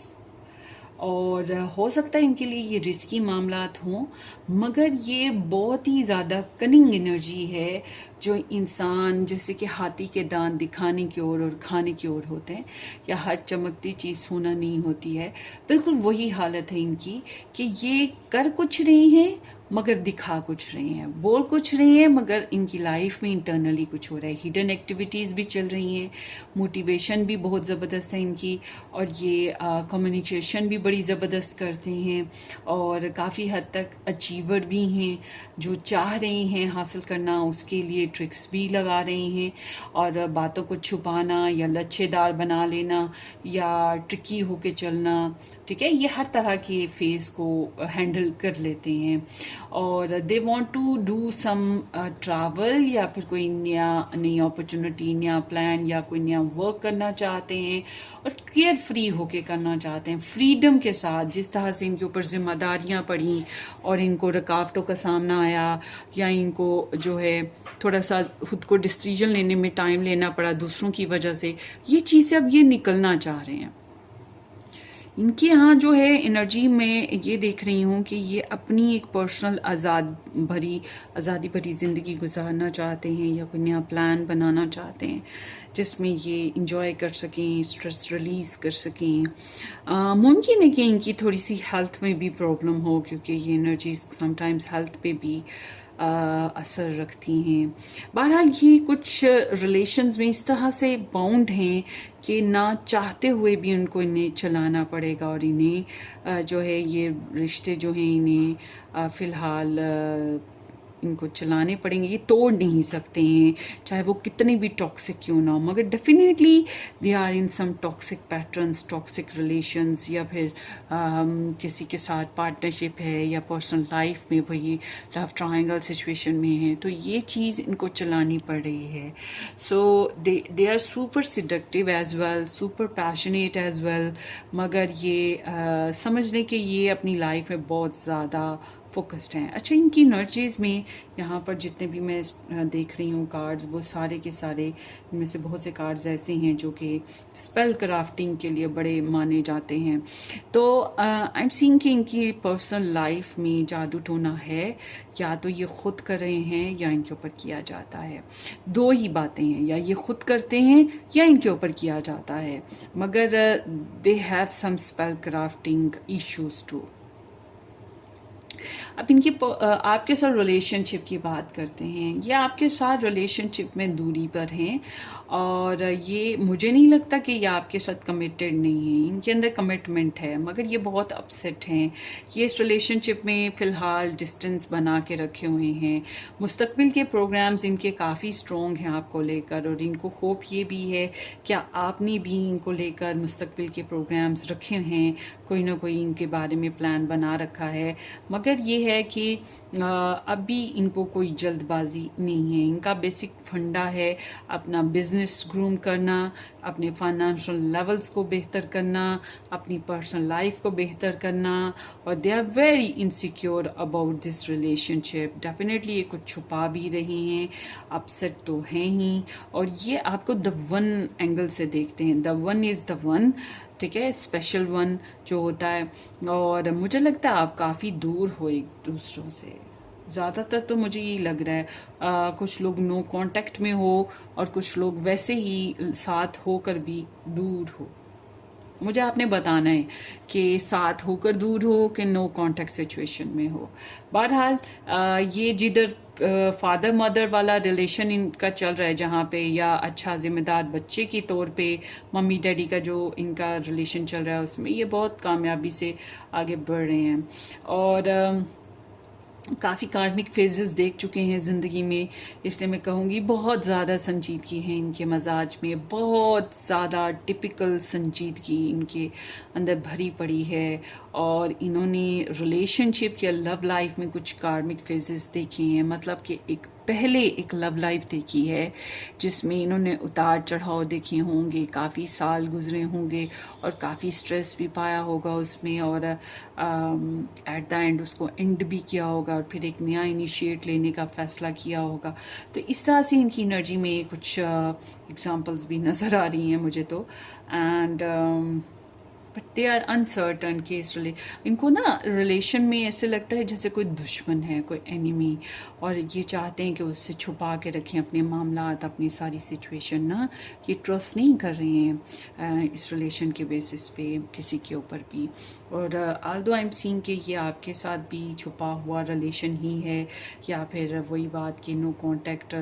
और हो सकता है इनके लिए ये रिस्की मामलात हों, मगर ये बहुत ही ज़्यादा कनिंग एनर्जी है जो इंसान जैसे कि हाथी के दांत दिखाने की ओर और खाने की ओर होते हैं, या हर चमकती चीज़ सोना नहीं होती है, बिल्कुल वही हालत है इनकी कि ये कर कुछ रही हैं मगर दिखा कुछ रहे हैं, बोल कुछ रहे हैं मगर इनकी लाइफ में इंटरनली कुछ हो रहा है। हिडन एक्टिविटीज़ भी चल रही हैं, मोटिवेशन भी बहुत ज़बरदस्त है इनकी, और ये कम्युनिकेशन भी बड़ी ज़बरदस्त करते हैं और काफ़ी हद तक अचीवर भी हैं। जो चाह रहे हैं हासिल करना उसके लिए ट्रिक्स भी लगा रहे हैं, और बातों को छुपाना या लच्छेदार बना लेना या ट्रिकी होके चलना, ठीक है, ये हर तरह के फेस को हैंडल कर लेते हैं। और they want to do some travel या फिर कोई नई अपॉर्चुनिटी, नया प्लान या कोई नया वर्क करना चाहते हैं और केयर फ्री होके करना चाहते हैं, फ्रीडम के साथ। जिस तरह से इनके ऊपर जिम्मेदारियां पड़ी और इनको रुकावटों का सामना आया या इनको जो है थोड़ा सा खुद को डिसीजन लेने में टाइम लेना पड़ा दूसरों की वजह से, ये चीज़ें अब ये निकलना चाह रहे हैं। इनके यहाँ जो है एनर्जी में ये देख रही हूँ कि ये अपनी एक पर्सनल आज़ादी भरी ज़िंदगी गुजारना चाहते हैं या कोई नया प्लान बनाना चाहते हैं जिसमें ये इंजॉय कर सकें, स्ट्रेस रिलीज़ कर सकें। मुमकिन है कि इनकी थोड़ी सी हेल्थ में भी प्रॉब्लम हो, क्योंकि ये एनर्जीज समटाइम्स हेल्थ पे भी असर रखती हैं। बहरहाल ये कुछ रिलेशंस में इस तरह से बाउंड हैं कि ना चाहते हुए भी उनको इन्हें चलाना पड़ेगा, और इन्हें जो है ये रिश्ते जो हैं इन्हें फ़िलहाल इनको चलाने पड़ेंगे, ये तोड़ नहीं सकते हैं चाहे वो कितनी भी टॉक्सिक क्यों ना हो। मगर definitely they are in some toxic patterns, toxic relations, या फिर किसी के साथ पार्टनरशिप है या पर्सनल लाइफ में वही लव ट्रायंगल सिचुएशन में है, तो ये चीज़ इनको चलानी पड़ रही है। So they are super seductive as well, super passionate as well, मगर ये समझ लें कि ये अपनी लाइफ में बहुत ज़्यादा फोकस्ड हैं। अच्छा, इनकी एनर्जीज़ में यहाँ पर जितने भी मैं देख रही हूँ कार्ड्स, वो सारे के सारे, इनमें से बहुत से कार्ड्स ऐसे हैं जो कि स्पेल क्राफ्टिंग के लिए बड़े माने जाते हैं। तो आई एम सीइंग कि इनकी पर्सनल लाइफ में जादू टोना है, या तो ये खुद कर रहे हैं या इनके ऊपर किया जाता है। दो ही बातें हैं, या ये खुद करते हैं या इनके ऊपर किया जाता है, मगर they have some spell crafting issues too. अब इनकी आपके साथ रिलेशनशिप की बात करते हैं। ये आपके साथ रिलेशनशिप में दूरी पर हैं, और ये मुझे नहीं लगता कि ये आपके साथ कमिटेड नहीं है। इनके अंदर कमिटमेंट है, मगर ये बहुत अपसेट हैं। ये इस रिलेशनशिप में फ़िलहाल डिस्टेंस बना के रखे हुए हैं। मुस्तकबिल के प्रोग्राम्स इनके काफ़ी स्ट्रॉन्ग हैं आपको लेकर, और इनको होप ये भी है कि आपने भी इनको लेकर मुस्तकबिल के प्रोग्राम्स रखे हैं, कोई ना कोई इनके बारे में प्लान बना रखा है। मगर ये है कि अभी इनको कोई जल्दबाजी नहीं है। इनका बेसिक फंडा है अपना बिजनेस ग्रूम करना, अपने फाइनेंशियल लेवल्स को बेहतर करना, अपनी पर्सनल लाइफ को बेहतर करना, और they are very insecure about this relationship. Definitely ये कुछ छुपा भी रही हैं, अपसेट तो हैं ही, और ये आपको द वन एंगल से देखते हैं। The one is the one, ठीक है, स्पेशल वन जो होता है। और मुझे लगता है आप काफ़ी दूर हो एक दूसरों से, ज़्यादातर तो मुझे ये लग रहा है। कुछ लोग नो कांटेक्ट में हो, और कुछ लोग वैसे ही साथ होकर भी दूर हो। मुझे आपने बताना है कि साथ होकर दूर हो कि नो कांटेक्ट सिचुएशन में हो। बहरहाल ये जिधर फादर मदर वाला रिलेशन इनका चल रहा है जहाँ पे, या अच्छा ज़िम्मेदार बच्चे के तौर पे मम्मी डैडी का जो इनका रिलेशन चल रहा है, उसमें ये बहुत कामयाबी से आगे बढ़ रहे हैं, और काफ़ी कार्मिक फेजेस देख चुके हैं ज़िंदगी में। इसलिए मैं कहूँगी बहुत ज़्यादा संजीदगी है इनके मजाज में, बहुत ज़्यादा टिपिकल संजीदगी इनके अंदर भरी पड़ी है। और इन्होंने रिलेशनशिप या लव लाइफ में कुछ कार्मिक फेजेस देखे हैं, मतलब कि पहले एक लव लाइफ देखी है जिसमें इन्होंने उतार चढ़ाव देखे होंगे, काफ़ी साल गुजरे होंगे, और काफ़ी स्ट्रेस भी पाया होगा उसमें, और एट द एंड उसको एंड भी किया होगा, और फिर एक नया इनिशिएट लेने का फ़ैसला किया होगा। तो इस तरह से इनकी एनर्जी में कुछ एग्जांपल्स भी नज़र आ रही हैं मुझे तो। And but they are uncertain कि इनको ना रिलेशन में ऐसे लगता है जैसे कोई दुश्मन है, कोई एनिमी, और ये चाहते हैं कि उससे छुपा के रखें अपने मामलात, अपनी सारी सिचुएशन ना। ये ट्रस्ट नहीं कर रहे हैं इस रिलेशन के बेसिस पे किसी के ऊपर भी। और आल्दो आई एम सीइंग कि ये आपके साथ भी छुपा हुआ रिलेशन ही है, या फिर वही बात कि नो कांटेक्ट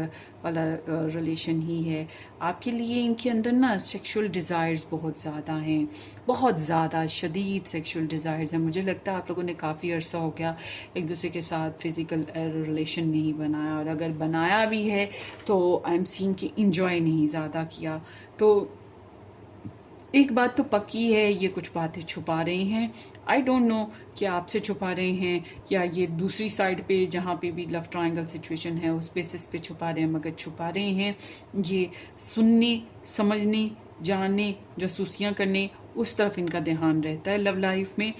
वाला रिलेशन ही है। आपके लिए इनके अंदर ना सेक्सुअल डिज़ायर्स बहुत ज़्यादा हैं, बहुत ज़्यादा शदीद सेक्सुअल डिज़ायर्स हैं। मुझे लगता है आप लोगों ने काफ़ी अरसा हो गया एक दूसरे के साथ फ़िज़िकल रिलेशन नहीं बनाया, और अगर बनाया भी है तो आई एम सीइंग कि इंजॉय नहीं ज़्यादा किया। तो एक बात तो पक्की है, ये कुछ बातें छुपा रहे हैं। आई डोंट नो कि आपसे छुपा रहे हैं या ये दूसरी साइड पे जहाँ पे भी लव ट्रायंगल सिचुएशन है उस बेसिस पे छुपा रहे हैं, मगर छुपा रहे हैं ये सुनने, समझने, जानने, जासूसियाँ करने, उस तरफ इनका ध्यान रहता है लव लाइफ में।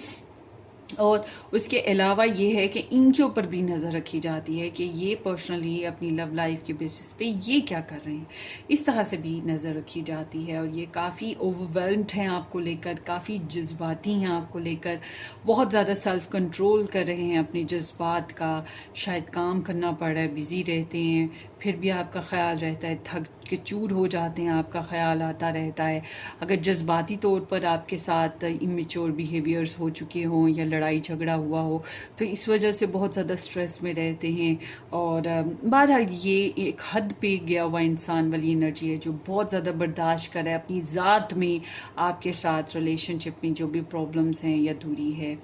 और उसके अलावा ये है कि इनके ऊपर भी नज़र रखी जाती है कि ये पर्सनली अपनी लव लाइफ के बेसिस पे ये क्या कर रहे हैं, इस तरह से भी नज़र रखी जाती है। और ये काफ़ी ओवरवेलम्ड हैं आपको लेकर, काफ़ी जज्बाती हैं आपको लेकर, बहुत ज़्यादा सेल्फ कंट्रोल कर रहे हैं अपने जज्बात का, शायद काम करना पड़ रहा है, बिज़ी रहते हैं, फिर भी आपका ख्याल रहता है, थक के चूर हो जाते हैं, आपका ख्याल आता रहता है। अगर जज्बाती तौर पर आपके साथ इमेच्योर बिहेवियर्स हो चुके हों या लड़ाई झगड़ा हुआ हो, तो इस वजह से बहुत ज़्यादा स्ट्रेस में रहते हैं। और बहरहाल ये एक हद पे गया हुआ इंसान वाली एनर्जी है जो बहुत ज़्यादा बर्दाश्त करे अपनी ज़ात में, आपके साथ रिलेशनशिप में जो भी प्रॉब्लम्स हैं या दूरी है।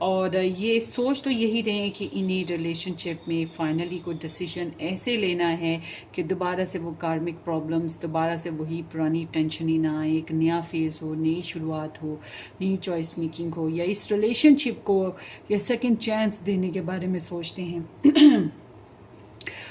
और ये सोच तो यही रहे कि इन्हीं रिलेशनशिप में फाइनली कोई डिसीजन ऐसे लेना है कि दोबारा से वो कार्मिक प्रॉब्लम्स, दोबारा से वही पुरानी टेंशन ही ना आए, एक नया फेज़ हो, नई शुरुआत हो, नई चॉइस मेकिंग हो, या इस रिलेशनशिप को या सेकंड चांस देने के बारे में सोचते हैं।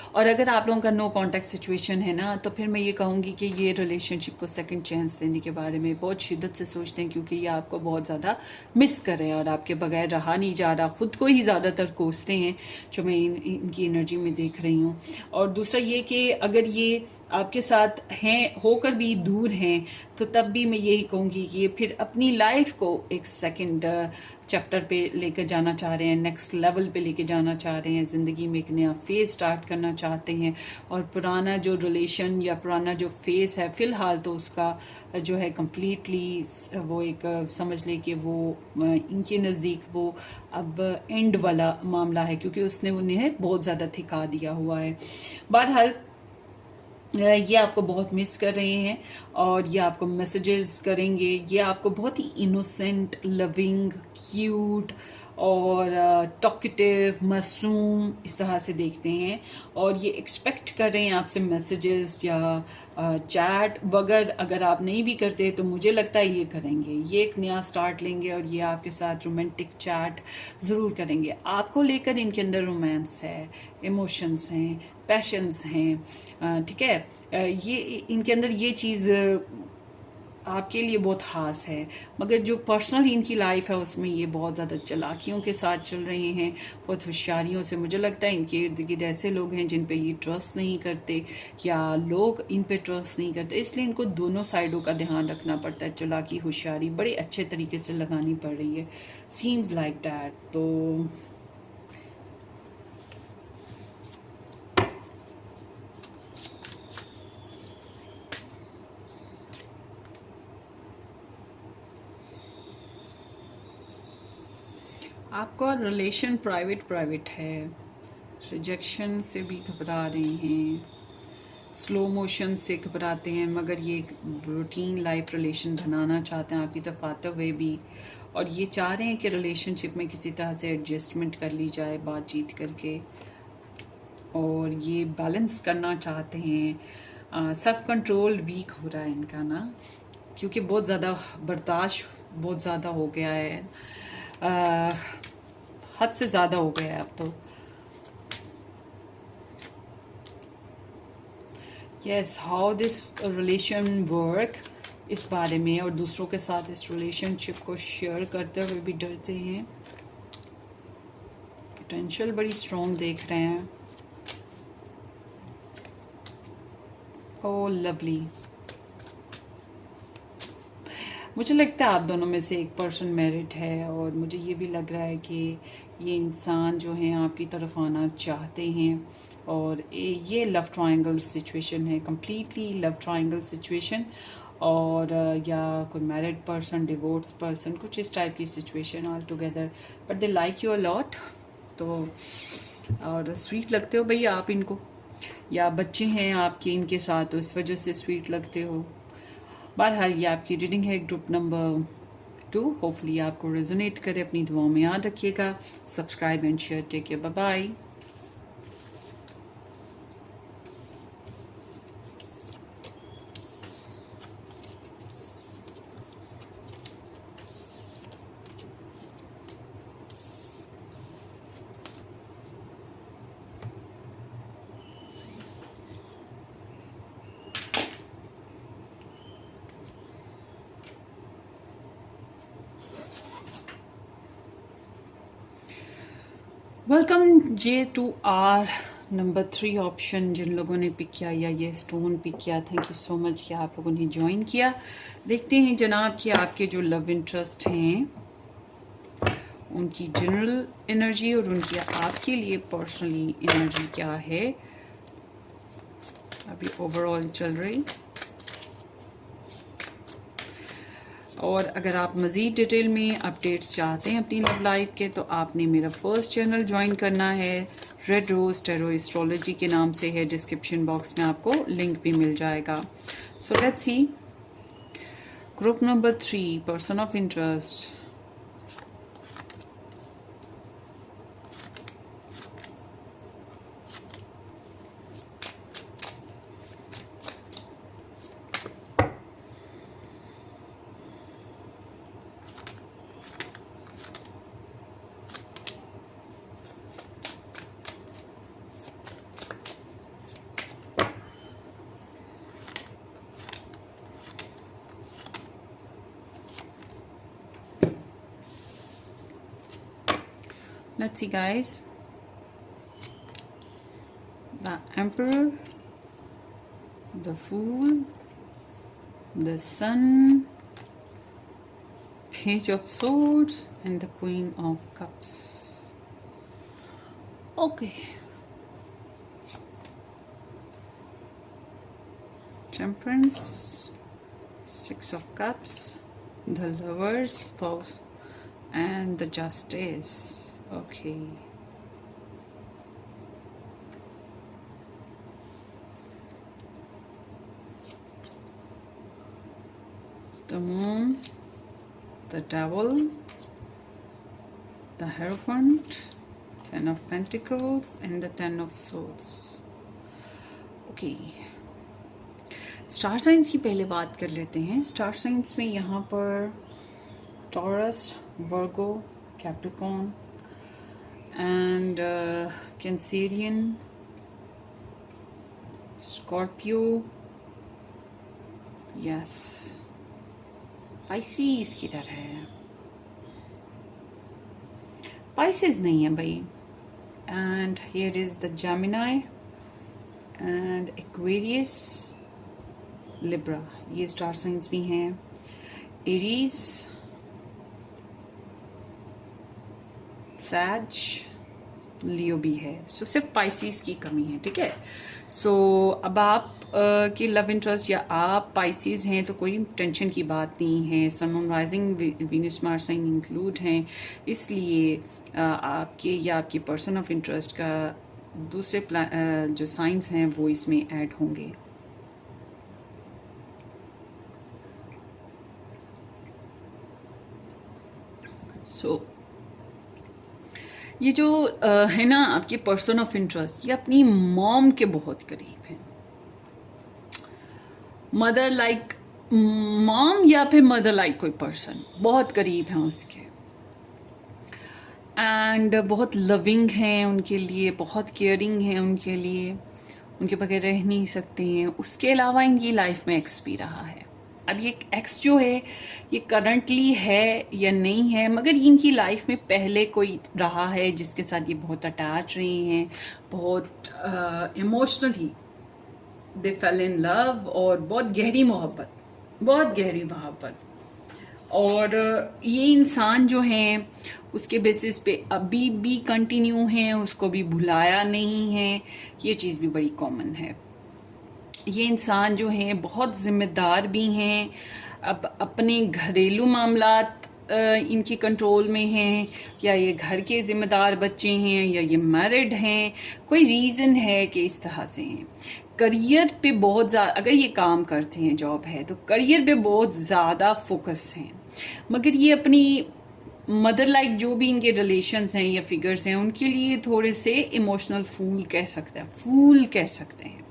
और अगर आप लोगों का नो कॉन्टैक्ट सिचुएशन है ना, तो फिर मैं ये कहूँगी कि ये रिलेशनशिप को सेकंड चांस देने के बारे में बहुत शिद्दत से सोचते हैं, क्योंकि ये आपको बहुत ज़्यादा मिस कर रहे हैं और आपके बगैर रहा नहीं जा रहा, ख़ुद को ही ज़्यादातर कोसते हैं, जो मैं इनकी एनर्जी में देख रही हूँ। और दूसरा ये कि अगर ये आपके साथ हैं होकर भी दूर हैं, तो तब भी मैं यही कहूँगी कि ये फिर अपनी लाइफ को एक सेकंड चैप्टर पे लेकर जाना चाह रहे हैं, नेक्स्ट लेवल पे लेकर जाना चाह रहे हैं, ज़िंदगी में एक नया फेज़ स्टार्ट करना चाहते हैं। और पुराना जो रिलेशन या पुराना जो फेज़ है फ़िलहाल, तो उसका जो है कम्प्लीटली वो एक समझ ले कि वो इनके नज़दीक वो अब एंड वाला मामला है, क्योंकि उसने उन्हें बहुत ज़्यादा थिका दिया हुआ है। बहरहाल ये आपको बहुत मिस कर रहे हैं और ये आपको मैसेजेस करेंगे। ये आपको बहुत ही इनोसेंट, लविंग, क्यूट और टॉकेटिव, मासूम इस तरह से देखते हैं, और ये एक्सपेक्ट कर रहे हैं आपसे मैसेजेस या चैट। बगैर अगर आप नहीं भी करते तो मुझे लगता है ये करेंगे, ये एक नया स्टार्ट लेंगे और ये आपके साथ रोमांटिक चैट ज़रूर करेंगे। आपको लेकर इनके अंदर रोमांस है, इमोशंस हैं, पैशंस हैं, ठीक है। ये इनके अंदर ये चीज़ आपके लिए बहुत ख़ास है, मगर जो पर्सनल इनकी लाइफ है उसमें ये बहुत ज़्यादा चालाकियों के साथ चल रहे हैं, बहुत होशियारियों से। मुझे लगता है इनके इर्द गिर्द ऐसे लोग हैं जिन पे ये ट्रस्ट नहीं करते या लोग इन पे ट्रस्ट नहीं करते, इसलिए इनको दोनों साइडों का ध्यान रखना पड़ता है। चालाकी, होशियारी बड़े अच्छे तरीके से लगानी पड़ रही है, सीम्स लाइक दैट। तो आपका रिलेशन प्राइवेट है, रिजेक्शन से भी घबरा रहे हैं, स्लो मोशन से घबराते हैं, मगर ये एक रूटीन लाइफ रिलेशन बनाना चाहते हैं आपकी तरफ आते हुए भी, और ये चाह रहे हैं कि रिलेशनशिप में किसी तरह से एडजस्टमेंट कर ली जाए बातचीत करके, और ये बैलेंस करना चाहते हैं। सेल्फ कंट्रोल वीक हो रहा है इनका ना, क्योंकि बहुत ज़्यादा बर्दाश्त बहुत ज़्यादा हो गया है, हद से ज़्यादा हो गया है अब तो। Yes, how this relation work, इस बारे में और दूसरों के साथ इस रिलेशनशिप को शेयर करते हुए भी डरते हैं। पोटेंशियल बड़ी स्ट्रॉन्ग देख रहे हैं। ओह लवली, मुझे लगता है आप दोनों में से एक पर्सन मैरिड है, और मुझे ये भी लग रहा है कि ये इंसान जो है आपकी तरफ आना चाहते हैं, और ये लव ट्रायंगल सिचुएशन है, कम्प्लीटली लव ट्रायंगल सिचुएशन। और या कोई मैरिड पर्सन, डिवोर्स पर्सन, कुछ इस टाइप की situation all together, but they like you a lot. तो और स्वीट लगते हो भैया आप इनको, या बच्चे हैं आपके इनके साथ तो इस वजह से स्वीट लगते हो। बहरहाल ये आपकी रीडिंग है ग्रुप नंबर 2। होपफुली आपको रेजोनेट करे, अपनी दुआओं में याद रखिएगा। Subscribe and share, take care, bye bye. Welcome जे टू आर नंबर 3 ऑप्शन। जिन लोगों ने पिक किया या ये स्टोन पिक किया, थैंक यू सो मच कि आप लोगों ने ज्वाइन किया। देखते हैं जनाब कि आपके जो लव इंटरेस्ट हैं उनकी जनरल एनर्जी और उनकी आपके लिए पर्सनली एनर्जी क्या है अभी ओवरऑल चल रही। और अगर आप मज़ीद डिटेल में अपडेट्स चाहते हैं अपनी लव लाइफ के, तो आपने मेरा फर्स्ट चैनल ज्वाइन करना है। रेड रोज टैरो एस्ट्रोलॉजी के नाम से है, डिस्क्रिप्शन बॉक्स में आपको लिंक भी मिल जाएगा। So let's see group number 3, person of interest. Let's see, guys. The Emperor, the Fool, the Sun, Page of Swords, and the Queen of Cups. Okay. Temperance, Six of Cups, the Lovers, and the Justice. Okay. The Moon, the Devil, the Hierophant, Ten of Pentacles, and the Ten of Swords. Okay. Star science की पहले बात कर लेते हैं। Star signs में यहाँ पर taurus, Virgo, Capricorn and Cancerian, Scorpio, yes, Pisces किधर है? पाइसिस नहीं है भाई। And here is the Gemini and Aquarius, Libra, ये स्टार साइंस भी हैं। एरीज, सैज, लियो भी है। सो सिर्फ पाइसिस की कमी है, ठीक है। सो अब आप की लव इंटरेस्ट या आप पाइसिस हैं तो कोई टेंशन की बात नहीं है। Sun moon rising Venus Mars sign include हैं, इसलिए आपके या आपकी पर्सन ऑफ इंटरेस्ट का दूसरे जो साइंस हैं वो इसमें ऐड होंगे। सो ये जो है ना आपके पर्सन ऑफ इंटरेस्ट, ये अपनी मॉम के बहुत करीब है। मदर लाइक मॉम या फिर मदर लाइक कोई पर्सन बहुत करीब है उसके, एंड बहुत लविंग हैं उनके लिए, बहुत केयरिंग हैं उनके लिए, उनके बगैर रह नहीं सकते हैं। उसके अलावा इनकी लाइफ में एक्स भी रहा है। अब ये एक्स जो है ये करंटली है या नहीं है, मगर इनकी लाइफ में पहले कोई रहा है जिसके साथ ये बहुत अटैच रहे हैं, बहुत emotionally they fail in love, और बहुत गहरी मोहब्बत, बहुत गहरी मोहब्बत। और ये इंसान जो हैं उसके बेसिस पे अभी भी कंटिन्यू हैं, उसको भी भुलाया नहीं है, ये चीज़ भी बड़ी कॉमन है। ये इंसान जो हैं बहुत ज़िम्मेदार भी हैं, अब अपने घरेलू मामलात इनकी कंट्रोल में हैं, या ये घर के ज़िम्मेदार बच्चे हैं, या ये मैरिड हैं, कोई रीज़न है कि इस तरह से हैं। करियर पे बहुत ज़्यादा, अगर ये काम करते हैं, जॉब है, तो करियर पे बहुत ज़्यादा फोकस हैं, मगर ये अपनी मदर लाइक जो भी इनके रिलेशंस हैं या फिगर्स हैं उनके लिए थोड़े से इमोशनल फूल कह सकते हैं।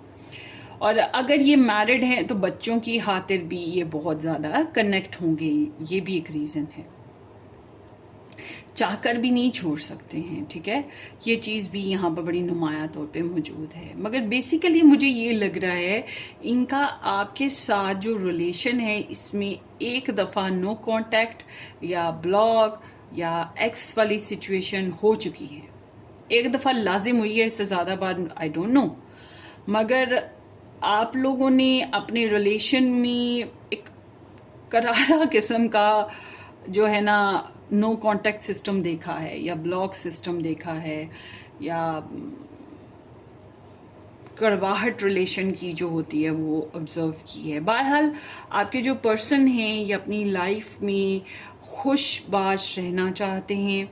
और अगर ये मैरिड हैं तो बच्चों की खातिर भी ये बहुत ज़्यादा कनेक्ट होंगे, ये भी एक रीज़न है। चाहकर भी नहीं छोड़ सकते हैं, ठीक है। ये चीज़ भी यहाँ पर बड़ी नुमाया तौर पे मौजूद है। मगर बेसिकली मुझे ये लग रहा है इनका आपके साथ जो रिलेशन है इसमें एक दफ़ा नो कांटेक्ट या ब्लॉक या एक्स वाली सिचुएशन हो चुकी है, एक दफ़ा लाजिम हुई है, इससे ज़्यादा बार आई डोंट नो। मगर आप लोगों ने अपने रिलेशन में एक करारा किस्म का जो है ना नो कांटेक्ट सिस्टम देखा है, या ब्लॉक सिस्टम देखा है, या कड़वाहट रिलेशन की जो होती है वो ऑब्ज़र्व की है। बहरहाल आपके जो पर्सन हैं ये अपनी लाइफ में खुशबाश रहना चाहते हैं,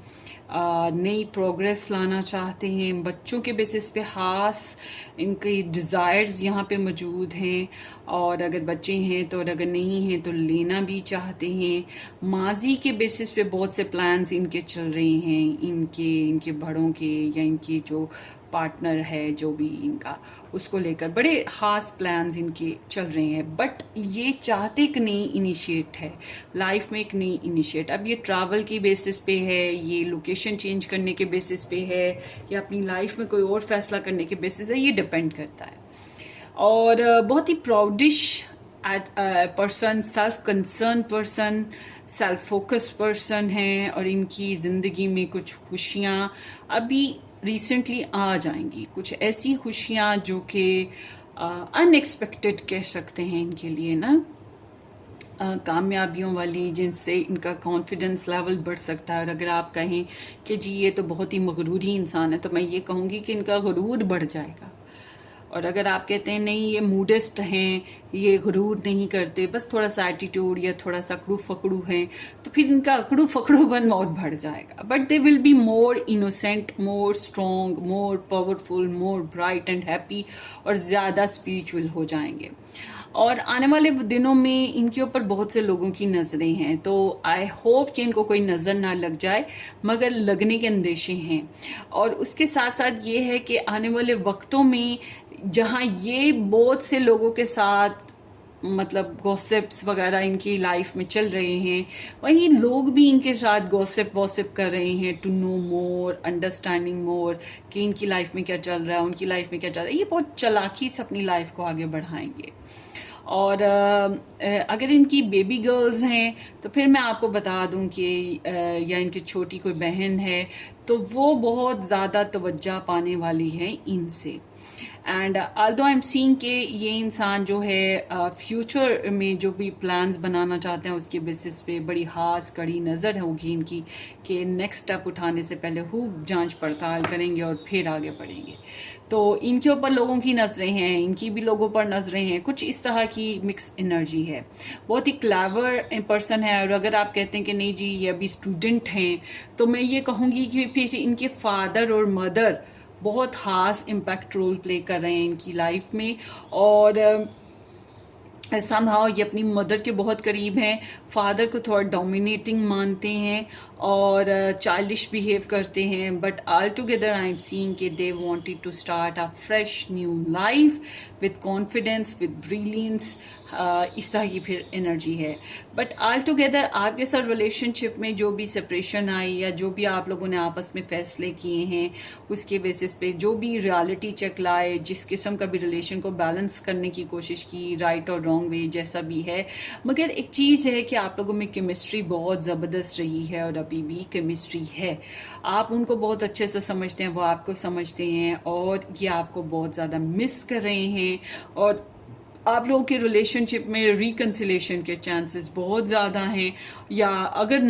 नई प्रोग्रेस लाना चाहते हैं, बच्चों के बेसिस पे ख़ास इनके डिज़ायर्स यहाँ पे मौजूद हैं, और अगर बच्चे हैं तो, और अगर नहीं हैं तो लेना भी चाहते हैं। माजी के बेसिस पे बहुत से प्लान्स इनके चल रहे हैं, इनके बड़ों के या इनकी जो पार्टनर है जो भी इनका, उसको लेकर बड़े ख़ास प्लान्स इनके चल रहे हैं। बट ये चाहते एक नई इनिशिएट है लाइफ में, एक नई इनिशिएट। अब ये ट्रैवल की बेसिस पे है, ये लोकेशन चेंज करने के बेसिस पे है, या अपनी लाइफ में कोई और फैसला करने के बेसिस है, ये डिपेंड करता है। और बहुत ही proudish person, self concern person, self focus person है, और इनकी ज़िंदगी में कुछ खुशियाँ अभी रिसेंटली आ जाएंगी, कुछ ऐसी खुशियाँ जो कि अनएक्सपेक्टेड कह सकते हैं इनके लिए ना, कामयाबियों वाली, जिनसे इनका कॉन्फिडेंस लेवल बढ़ सकता है। और अगर आप कहें कि जी ये तो बहुत ही मगरूरी इंसान है, तो मैं ये कहूँगी कि इनका गुरूर बढ़ जाएगा। और अगर आप कहते हैं नहीं ये मूडेस्ट हैं, ये गुरूर नहीं करते, बस थोड़ा सा एटीट्यूड या थोड़ा सा अकड़ू फकड़ू हैं, तो फिर इनका अकड़ू फकड़ूपन और बढ़ जाएगा। But they will be more innocent, more strong, more powerful, more bright and happy, और ज़्यादा स्पिरिचुअल हो जाएंगे। और आने वाले दिनों में इनके ऊपर बहुत से लोगों की नज़रें हैं, तो आई होप कि इनको कोई नज़र ना लग जाए, मगर लगने के अंदेशे हैं। और उसके साथ साथ ये है कि आने वाले वक्तों में जहाँ ये बहुत से लोगों के साथ मतलब गॉसिप्स वगैरह इनकी लाइफ में चल रहे हैं, वहीं लोग भी इनके साथ गॉसिप वॉसिप कर रहे हैं टू नो मोर, अंडरस्टैंडिंग मोर, कि इनकी लाइफ में क्या चल रहा है, उनकी लाइफ में क्या चल रहा है। ये बहुत चालाकी से अपनी लाइफ को आगे बढ़ाएंगे। और अगर इनकी बेबी गर्ल्स हैं तो फिर मैं आपको बता दूं कि या इनकी छोटी कोई बहन है, तो वो बहुत ज़्यादा तवज्जो पाने वाली है इनसे। And although I am seeing कि ये इंसान जो है फ्यूचर में जो भी प्लान्स बनाना चाहते हैं उसके बेसिस पे बड़ी खास कड़ी नज़र होगी इनकी, कि नेक्स्ट स्टेप उठाने से पहले खूब जांच पड़ताल करेंगे और फिर आगे बढ़ेंगे। तो इनके ऊपर लोगों की नज़रें हैं, इनकी भी लोगों पर नज़रें हैं, कुछ इस तरह की मिक्स एनर्जी है। बहुत ही क्लेवर पर्सन है। और अगर आप कहते हैं कि नहीं जी ये अभी स्टूडेंट हैं, तो मैं ये कहूँगी कि फिर इनके फादर और मदर बहुत खास इम्पैक्ट रोल प्ले कर रहे हैं इनकी लाइफ में। और समहाउ ये अपनी मदर के बहुत करीब हैं, फादर को थोड़ा डोमिनेटिंग मानते हैं और चाइल्डिश बिहेव करते हैं। But all together I am seeing कि they wanted to start a fresh new life with confidence, with brilliance. इस तरह की फिर एनर्जी है। बट ऑल टुगेदर आपके साथ रिलेशनशिप में जो भी सेपरेशन आई, या जो भी आप लोगों ने आपस में फैसले किए हैं, उसके बेसिस पे जो भी रियलिटी चेक लाए, जिस किस्म का भी रिलेशन को बैलेंस करने की कोशिश की, राइट और रॉन्ग वे जैसा भी है, मगर एक चीज़ है कि आप लोगों में केमिस्ट्री बहुत ज़बरदस्त रही है और अभी भी केमिस्ट्री है। आप उनको बहुत अच्छे से समझते हैं, वो आपको समझते हैं, और ये आपको बहुत ज़्यादा मिस कर रहे हैं। और आप लोगों के रिलेशनशिप में रिकन्सिलेशन के चांसेस बहुत ज़्यादा हैं, या अगर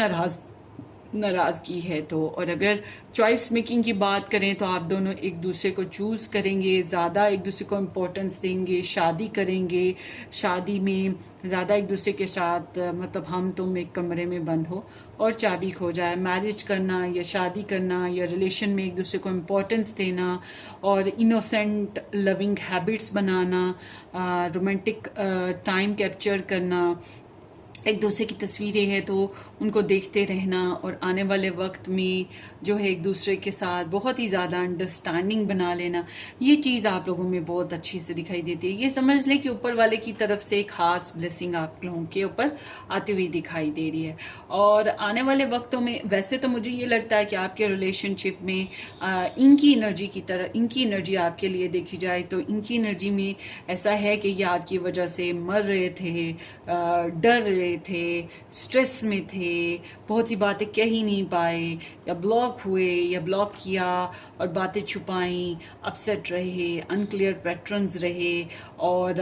नाराज़गी है तो। और अगर चॉइस मेकिंग की बात करें तो आप दोनों एक दूसरे को चूज़ करेंगे, ज़्यादा एक दूसरे को इम्पोर्टेंस देंगे, शादी करेंगे, शादी में ज़्यादा एक दूसरे के साथ मतलब हम तुम एक कमरे में बंद हो और चाबी खो जाए। मैरिज करना या शादी करना या रिलेशन में एक दूसरे को इम्पोर्टेंस देना, और इनोसेंट लविंग हैबिट्स बनाना, रोमांटिक टाइम कैप्चर करना, एक दूसरे की तस्वीरें हैं तो उनको देखते रहना, और आने वाले वक्त में जो है एक दूसरे के साथ बहुत ही ज़्यादा अंडरस्टैंडिंग बना लेना, ये चीज़ आप लोगों में बहुत अच्छी से दिखाई देती है। ये समझ लें कि ऊपर वाले की तरफ से एक ख़ास ब्लेसिंग आप लोगों के ऊपर आती हुई दिखाई दे रही है। और आने वाले वक्तों में वैसे तो मुझे ये लगता है कि आपके रिलेशनशिप में इनकी एनर्जी की तरह, इनकी एनर्जी आपके लिए देखी जाए तो इनकी एनर्जी में ऐसा है कि ये आपकी वजह से मर रहे थे, डर रहे रहे थे, स्ट्रेस में थे, बहुत सी बातें कह ही नहीं पाए, या ब्लॉक हुए या ब्लॉक किया और बातें छुपाई, अपसेट रहे, अनक्लियर पैटर्न्स रहे, और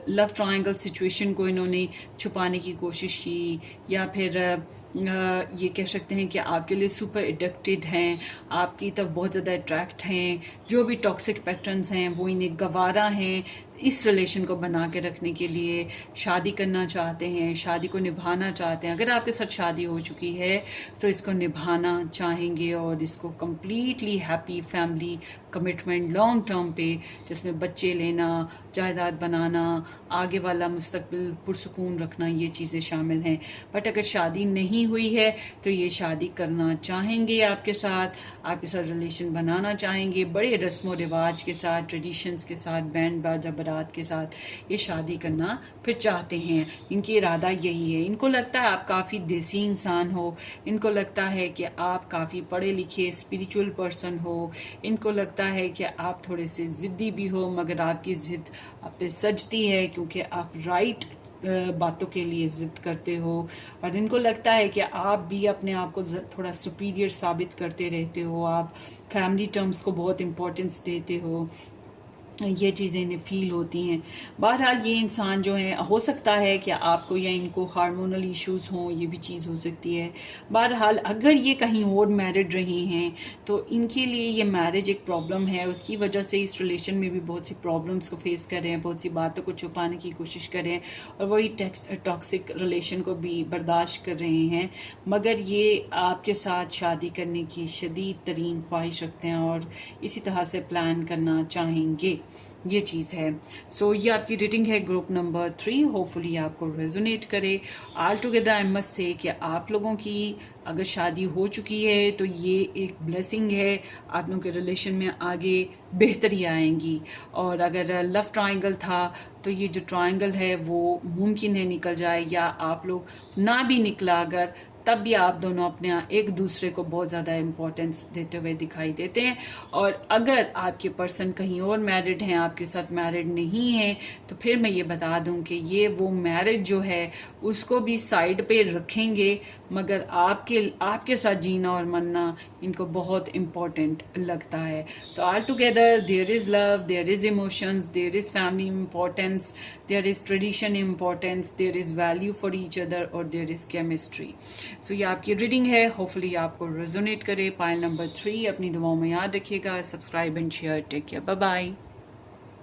लव ट्रायंगल सिचुएशन को इन्होंने छुपाने की कोशिश की, या फिर ये कह सकते हैं कि आपके लिए सुपर एडिक्टेड हैं, आपकी तरफ बहुत ज़्यादा अट्रैक्ट हैं, जो भी टॉक्सिक पैटर्न्स हैं वो इन्हें गवारा हैं इस रिलेशन को बना के रखने के लिए, शादी करना चाहते हैं, शादी को निभाना चाहते हैं। अगर आपके साथ शादी हो चुकी है तो इसको निभाना चाहेंगे और इसको completely happy family commitment long term पे, जिसमें बच्चे लेना, जायदाद बनाना, आगे वाला मुस्तकबिल पुरसुकून रखना, ये चीज़ें शामिल हैं। बट अगर शादी नहीं हुई है तो ये शादी करना चाहेंगे आपके साथ रिलेशन बनाना चाहेंगे, बड़े रस्म व रिवाज के साथ, ट्रेडिशंस के साथ, बैंड बाजा बारात के साथ ये शादी करना फिर चाहते हैं। इनकी इरादा यही है। इनको लगता है आप काफ़ी देसी इंसान हो, इनको लगता है कि आप काफ़ी पढ़े लिखे स्पिरिचुअल पर्सन हो, इनको लगता है कि आप थोड़े से ज़िद्दी भी हो, मगर आपकी ज़िद आप पे सजती है क्योंकि आप राइट बातों के लिए ज़िद करते हो। और इनको लगता है कि आप भी अपने आप को थोड़ा सुपीरियर साबित करते रहते हो, आप फैमिली टर्म्स को बहुत इम्पोर्टेंस देते हो, ये चीज़ें इन्हें फील होती हैं। बहरहाल ये इंसान जो है, हो सकता है कि आपको या इनको हार्मोनल इश्यूज़ हों, ये भी चीज़ हो सकती है। बहरहाल अगर ये कहीं और मैरिड रही हैं तो इनके लिए ये मैरिज एक प्रॉब्लम है, उसकी वजह से इस रिलेशन में भी बहुत सी प्रॉब्लम्स को फेस कर रहे हैं, बहुत सी बातों को छुपाने की कोशिश कर रहे हैं और वही टॉक्सिक रिलेशन को भी बर्दाश्त कर रहे हैं। मगर ये आपके साथ शादी करने की शदीद तरीन ख्वाहिश रखते हैं और इसी तरह से प्लान करना चाहेंगे, ये चीज़ है। सो ये आपकी रीडिंग है ग्रुप नंबर 3। होपफुली आपको रेजोनेट करे। All together I must say कि आप लोगों की अगर शादी हो चुकी है तो ये एक ब्लेसिंग है, आप लोगों के रिलेशन में आगे बेहतरी आएंगी। और अगर लव ट्रायंगल था तो ये जो ट्रायंगल है वो मुमकिन है निकल जाए, या आप लोग ना भी निकला अगर, तब भी आप दोनों अपने एक दूसरे को बहुत ज़्यादा इम्पोर्टेंस देते हुए दिखाई देते हैं। और अगर आपके पर्सन कहीं और मैरिड हैं, आपके साथ मैरिड नहीं है, तो फिर मैं ये बता दूं कि ये वो मैरिज जो है उसको भी साइड पे रखेंगे, मगर आपके साथ जीना और मरना इनको बहुत इम्पोर्टेंट लगता है। तो all together there is love, there is emotions, there is family importance, there is tradition importance, there is value for each other, और देयर इज़ केमिस्ट्री। सो ये आपकी रीडिंग है, होपफुली आपको रेजोनेट करे। पाइल नंबर 3 अपनी दुआओं में याद रखिएगा। Subscribe and share. Take care, bye bye.